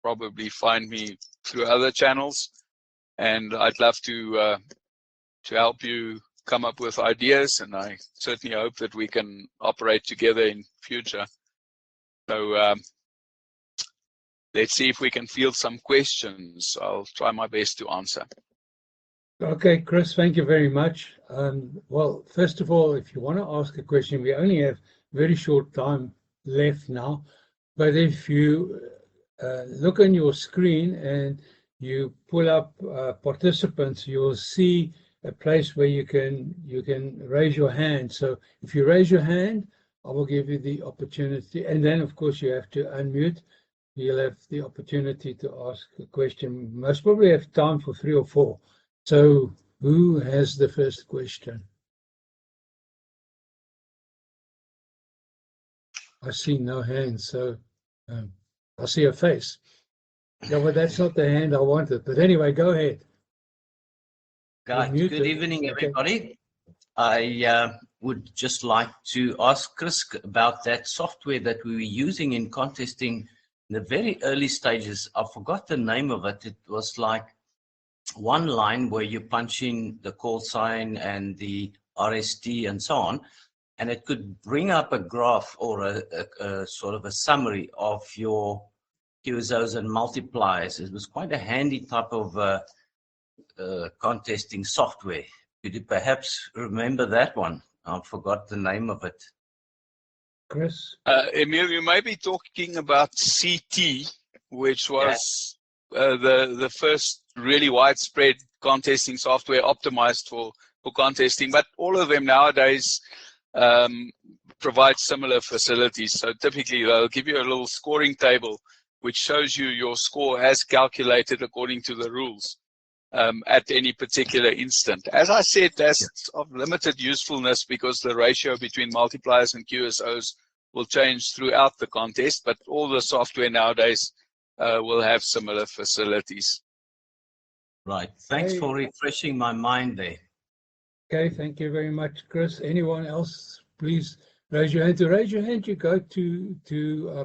Speaker 4: probably find me through other channels, and I'd love to help you come up with ideas, and I certainly hope that we can operate together in future. So let's see if we can field some questions. I'll try my best to answer.
Speaker 3: Okay, Chris, thank you very much. Well, first of all, if you want to ask a question, we only have very short time left now, but if you look on your screen and you pull up participants, you'll see a place where you can raise your hand. So if you raise your hand, I will give you the opportunity, and then of course you have to unmute. You'll have the opportunity to ask a question. Most probably have time for 3 or 4. So Who has the first question? I see no hands, so I see a face. Yeah, but that's not the hand I wanted. But anyway, go ahead.
Speaker 2: Right. Good evening, everybody. I would just like to ask Chris about that software that we were using in contesting in the very early stages. I forgot the name of it. It was like one line where you punch in the call sign and the RST and so on, and it could bring up a graph or a sort of a summary of your QSOs and multipliers. It was quite a handy type of contesting software. Could you perhaps remember that one? I forgot the name of it.
Speaker 3: Chris?
Speaker 4: Emil, you may be talking about CT, which was the first really widespread contesting software optimized for contesting, but all of them nowadays provide similar facilities. So typically they'll give you a little scoring table which shows you your score as calculated according to the rules at any particular instant. As I said, that's of limited usefulness because the ratio between multipliers and QSOs will change throughout the contest, but all the software nowadays will have similar facilities.
Speaker 2: Right. Thanks for refreshing my mind there.
Speaker 3: Okay, thank you very much, Chris. Anyone else, please raise your hand. To raise your hand, you go to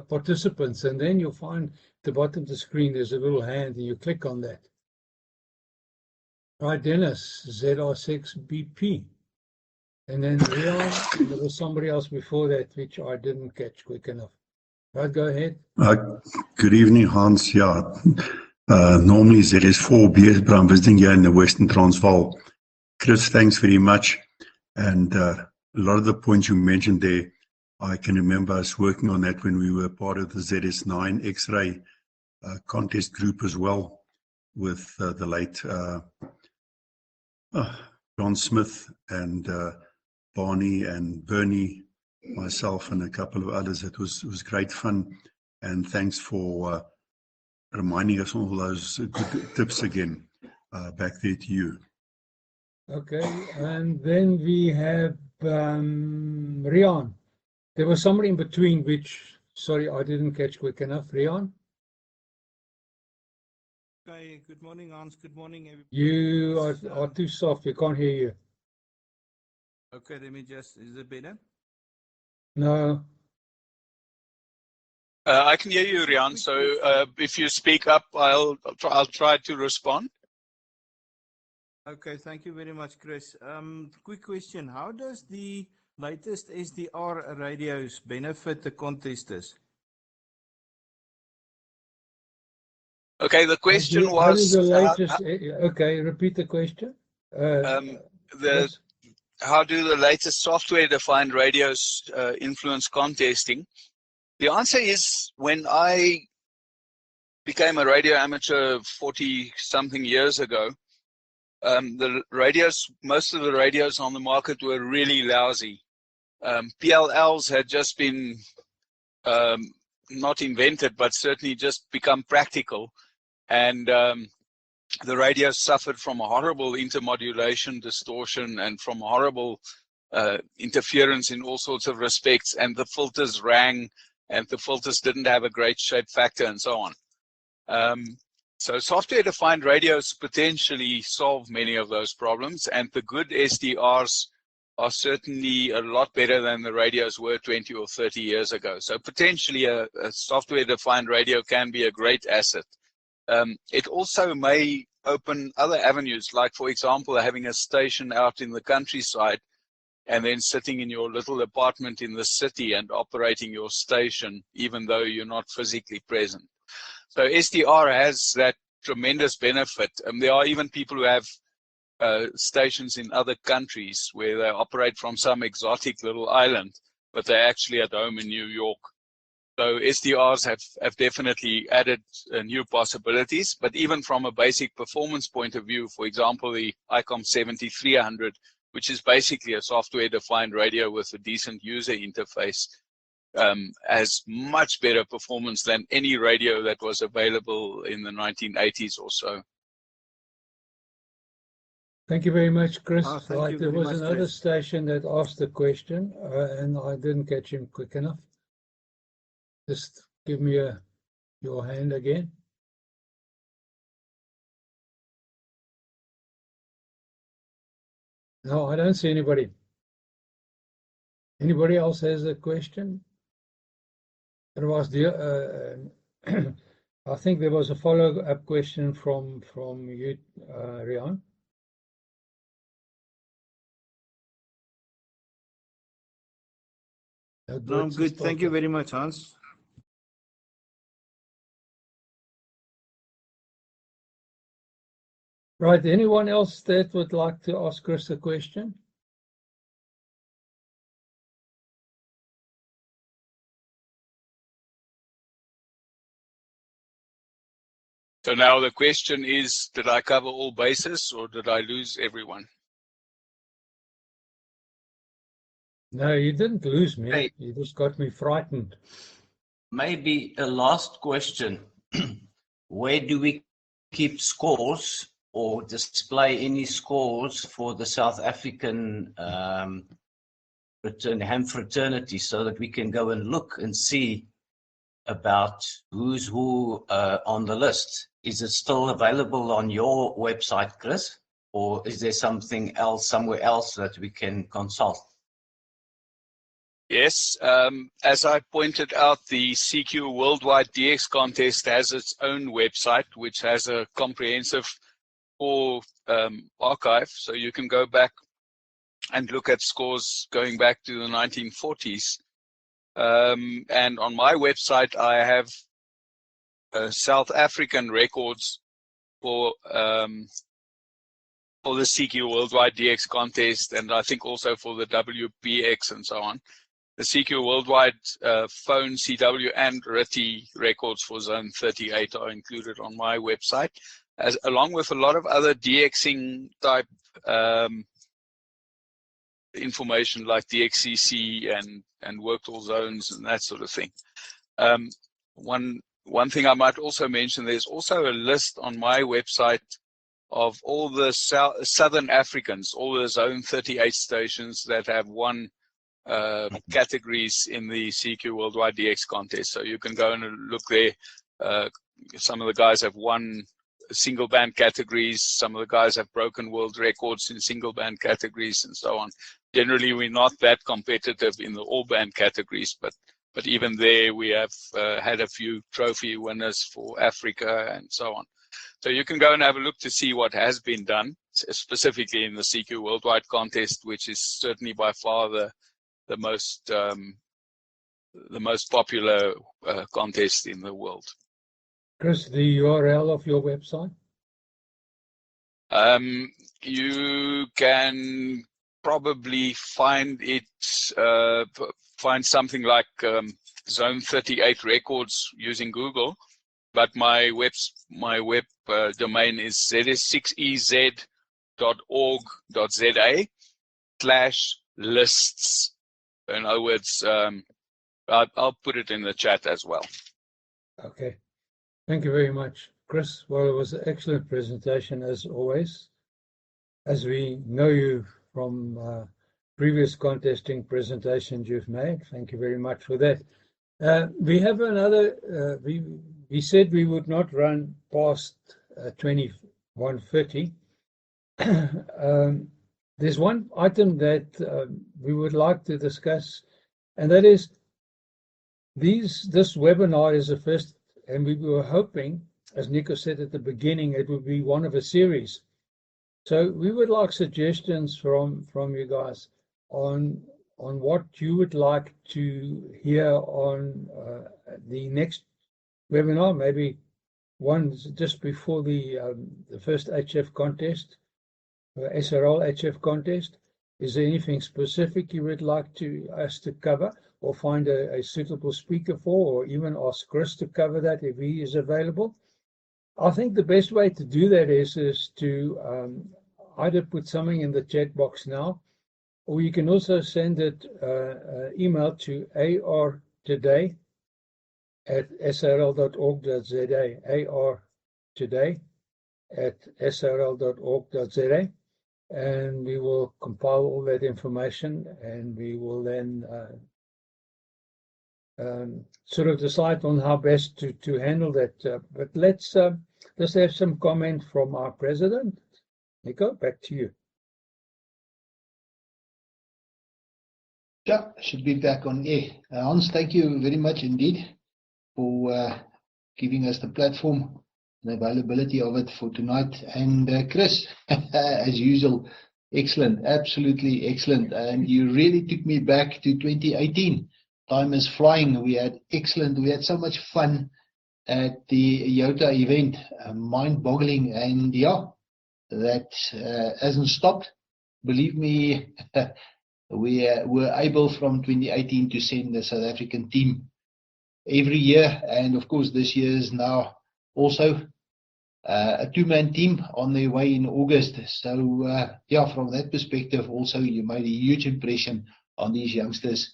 Speaker 3: participants, and then you'll find at the bottom of the screen there's a little hand, and you click on that. Right, Dennis, ZR6BP. And then Leon, and there was somebody else before that, which I didn't catch quick enough. Right, go ahead.
Speaker 5: Good evening, Hans. Yeah, normally ZS4BS, but I'm visiting here in the Western Transvaal. Chris, thanks very much. And a lot of the points you mentioned there, I can remember us working on that when we were part of the ZS9 X-ray contest group as well, with the late John Smith and Barney and Bernie, myself and a couple of others. It was great fun, and thanks for reminding us all those good tips again. Back there to you.
Speaker 3: Okay, and then we have Rian. There was somebody in between which, sorry, I didn't catch quick enough. Rian?
Speaker 6: Okay, good morning, Hans. Good morning, everybody.
Speaker 3: You are too soft. We can't hear you.
Speaker 6: Okay, let me just, is it better?
Speaker 3: No.
Speaker 4: I can hear you, Rian. So if you speak up, I'll try to respond.
Speaker 6: Okay, thank you very much, Chris. Quick question. How does the latest SDR radios benefit the contesters?
Speaker 4: Okay, the question was...
Speaker 3: okay, repeat the question.
Speaker 4: How do the latest software-defined radios influence contesting? The answer is, when I became a radio amateur 40-something years ago, most of the radios on the market were really lousy. PLLs had just been not invented, but certainly just become practical. And the radios suffered from a horrible intermodulation distortion and from horrible interference in all sorts of respects. And the filters rang, and the filters didn't have a great shape factor, and so on. So software-defined radios potentially solve many of those problems, and the good SDRs are certainly a lot better than the radios were 20 or 30 years ago. So potentially a software-defined radio can be a great asset. It also may open other avenues, like, for example, having a station out in the countryside and then sitting in your little apartment in the city and operating your station, even though you're not physically present. So SDR has that tremendous benefit. There are even people who have stations in other countries where they operate from some exotic little island, but they're actually at home in New York. So SDRs have definitely added new possibilities, but even from a basic performance point of view, for example, the ICOM 7300, which is basically a software-defined radio with a decent user interface, has much better performance than any radio that was available in the 1980s or so.
Speaker 3: Thank you very much, Chris.
Speaker 6: Thank you
Speaker 3: there
Speaker 6: very
Speaker 3: was
Speaker 6: much,
Speaker 3: another
Speaker 6: Chris.
Speaker 3: station that asked a question, and I didn't catch him quick enough. Just give me your hand again. No, I don't see anybody. Anybody else has a question? Otherwise, I think there was a follow-up question from you, Rian.
Speaker 6: No, I'm good. Thank you very much, Hans.
Speaker 3: Right. Anyone else that would like to ask Chris a question?
Speaker 4: So now the question is, did I cover all bases or did I lose everyone?
Speaker 3: No, you didn't lose me.
Speaker 2: Hey.
Speaker 3: You just got me frightened.
Speaker 2: Maybe a last question. Where do we keep scores or display any scores for the South African ham fraternity so that we can go and look and see about who's who on the list? Is it still available on your website, Chris? Or is there something else, somewhere else that we can consult?
Speaker 4: Yes, as I pointed out, the CQ Worldwide DX Contest has its own website, which has a comprehensive archive. So you can go back and look at scores going back to the 1940s. And on my website, I have South African records for the CQ Worldwide DX Contest, and I think also for the WPX and so on. The CQ Worldwide phone, CW, and RTTY records for Zone 38 are included on my website, along with a lot of other DXing type information like DXCC and worked all zones and that sort of thing. One thing I might also mention, there's also a list on my website of all the Southern Africans, all the Zone 38 stations that have won categories in the CQ Worldwide DX Contest. So you can go and look there. Some of the guys have won single band categories. Some of the guys have broken world records in single band categories and so on. Generally, we're not that competitive in the all band categories, but even there we have had a few trophy winners for Africa and so on. So you can go and have a look to see what has been done, specifically in the CQ Worldwide Contest, which is certainly by far the most popular contest in the world.
Speaker 3: Chris, the URL of your website?
Speaker 4: You can probably find it, find something like Zone 38 records using Google, but my web domain is zs6ez.org.za/lists. In other words, I'll put it in the chat as well.
Speaker 3: Okay. Thank you very much, Chris. Well, it was an excellent presentation as always. As we know you from previous contesting presentations you've made, thank you very much for that. We have another, we said we would not run past 21:30. There's one item that we would like to discuss, and that is this webinar is the first, and we were hoping, as Nico said at the beginning, it would be one of a series. So we would like suggestions from you guys on what you would like to hear on the next webinar, maybe one just before the first HF contest, SARL HF contest. Is there anything specific you would like us to cover, or find a suitable speaker for, or even ask Chris to cover that if he is available? I think the best way to do that is to either put something in the chat box now, or you can also send it email to artoday@srl.org.za, artoday@srl.org.za, and we will compile all that information, and we will then sort of decide on how best to handle that. But let's have some comment from our president. Nico, back to you.
Speaker 1: Yeah, should be back on air. Hans, thank you very much indeed for giving us the platform and availability of it for tonight. And Chris, as usual, excellent, absolutely excellent. And you really took me back to 2018. Time is flying. We had so much fun at the IOTA event, mind-boggling. And yeah, that hasn't stopped. Believe me, we were able from 2018 to send the South African team every year. And of course, this year is now also a two-man team on their way in August. So yeah, from that perspective, also you made a huge impression on these youngsters.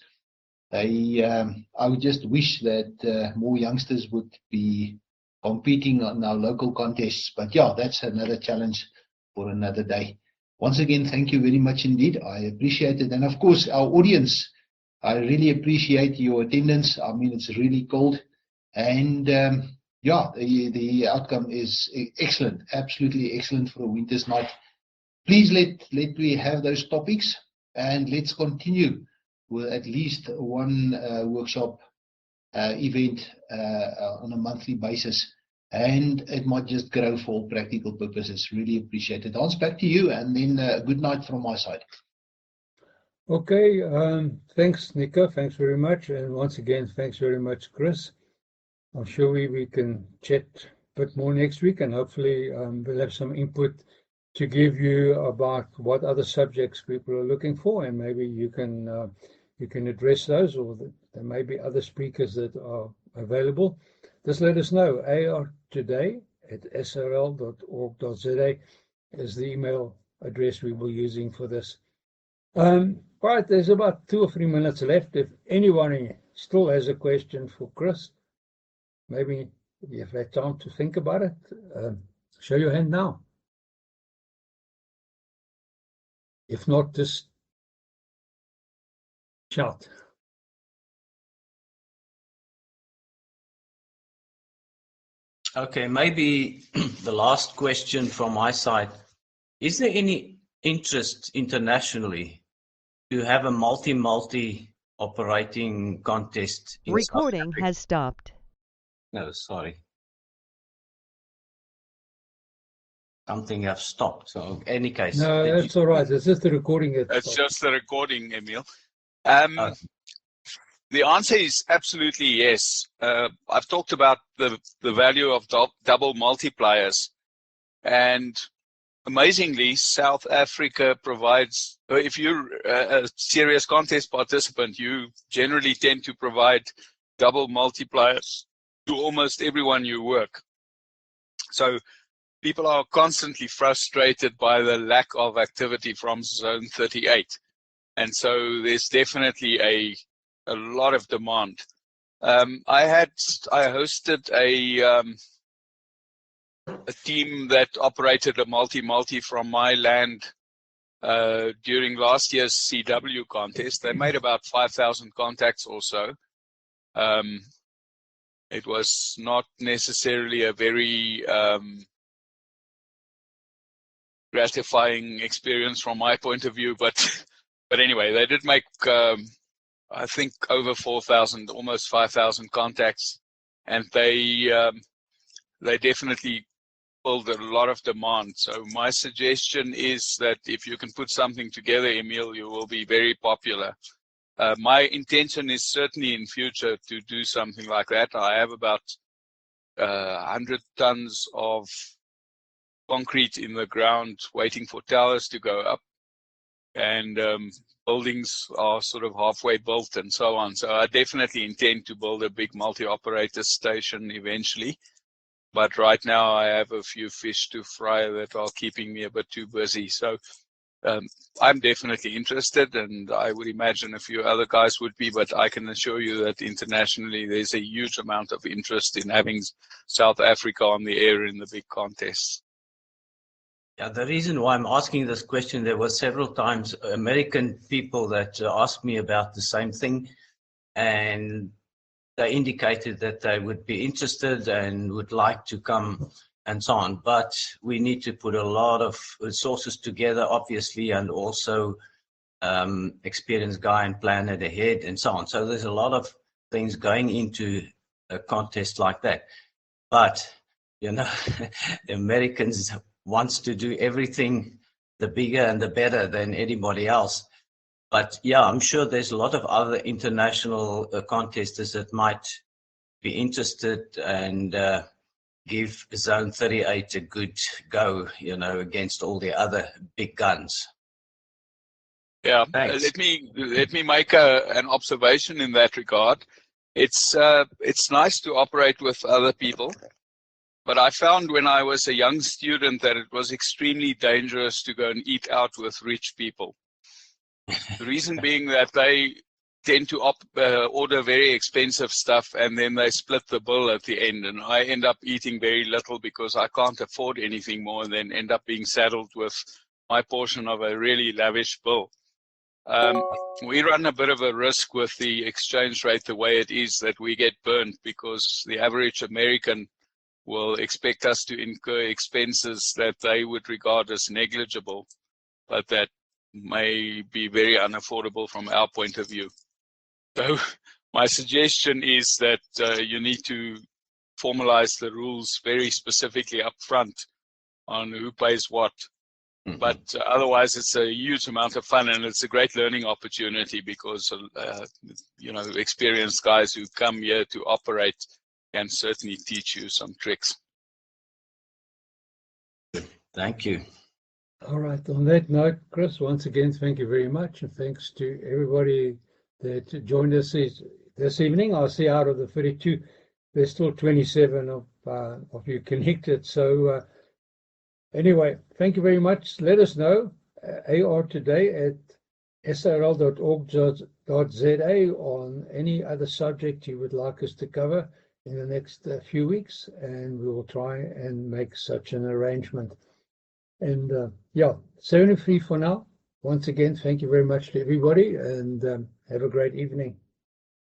Speaker 1: I would just wish that more youngsters would be competing on our local contests. But yeah, that's another challenge for another day. Once again, thank you very much indeed. I appreciate it. And of course, our audience, I really appreciate your attendance. I mean, it's really cold. And yeah, the outcome is excellent, absolutely excellent for a winter's night. Please let me have those topics, and let's continue with at least one workshop event on a monthly basis. And it might just grow for all practical purposes. Really appreciate it. Hans, back to you, and then good night from my side.
Speaker 3: Okay, thanks, Nico. Thanks very much. And once again, thanks very much, Chris. I'm sure we can chat a bit more next week, and hopefully we'll have some input to give you about what other subjects people are looking for, and maybe you can address those, or there may be other speakers that are available. Just let us know. artoday@srl.org.za is the email address we were using for this. Right, there's about 2 or 3 minutes left. If anyone still has a question for Chris, maybe you've had time to think about it, show your hand now. If not, just shout.
Speaker 2: Okay, maybe the last question from my side. Is there any interest internationally to have a multi operating contest?
Speaker 7: Recording has stopped.
Speaker 2: No, sorry. Something have stopped. So in any case.
Speaker 3: No, that's all right. It's just the recording.
Speaker 4: It's just the recording, Emil. The answer is absolutely yes. I've talked about the value of double multipliers, and amazingly, South Africa provides, if you're a serious contest participant, you generally tend to provide double multipliers to almost everyone you work. So people are constantly frustrated by the lack of activity from Zone 38. And so there's definitely a lot of demand. I hosted a team that operated a multi from my land during last year's CW contest. They made about 5,000 contacts or so. It was not necessarily a very gratifying experience from my point of view, but anyway, they did make I think over 4,000, almost 5,000 contacts, and they definitely pulled a lot of demand. So my suggestion is that if you can put something together, Emil, you will be very popular. My intention is certainly in future to do something like that. I have about 100 tons of concrete in the ground waiting for towers to go up, and buildings are sort of halfway built and so on. So I definitely intend to build a big multi-operator station eventually. But right now I have a few fish to fry that are keeping me a bit too busy. So I'm definitely interested, and I would imagine a few other guys would be, but I can assure you that internationally there's a huge amount of interest in having South Africa on the air in the big contests.
Speaker 2: Yeah, the reason why I'm asking this question, there were several times American people that asked me about the same thing, and they indicated that they would be interested and would like to come and so on. But we need to put a lot of resources together, obviously, and also experienced guy and plan it ahead and so on. So there's a lot of things going into a contest like that. But, you know, the Americans wants to do everything the bigger and the better than anybody else. But yeah, I'm sure there's a lot of other international contestants that might be interested and give Zone 38 a good go, you know, against all the other big guns.
Speaker 4: Yeah,
Speaker 2: Thanks.
Speaker 4: let me make an observation in that regard. It's nice to operate with other people, but I found when I was a young student that it was extremely dangerous to go and eat out with rich people. The reason being that they tend to order very expensive stuff, and then they split the bill at the end, and I end up eating very little because I can't afford anything more, and then end up being saddled with my portion of a really lavish bill. We run a bit of a risk with the exchange rate the way it is, that we get burnt because the average American will expect us to incur expenses that they would regard as negligible, but that may be very unaffordable from our point of view. So my suggestion is that you need to formalize the rules very specifically up front on who pays what. But otherwise, it's a huge amount of fun, and it's a great learning opportunity because, you know, experienced guys who come here to operate can certainly teach you some tricks.
Speaker 2: Thank you.
Speaker 3: All right. On that note, Chris, once again, thank you very much, and thanks to everybody that joined us this evening. I see out of the 32, there's still 27 of you connected. So. Anyway, thank you very much. Let us know, AR today at sarl.org.za on any other subject you would like us to cover in the next few weeks, and we will try and make such an arrangement. And yeah, 73 for now. Once again, thank you very much to everybody, and have a great evening.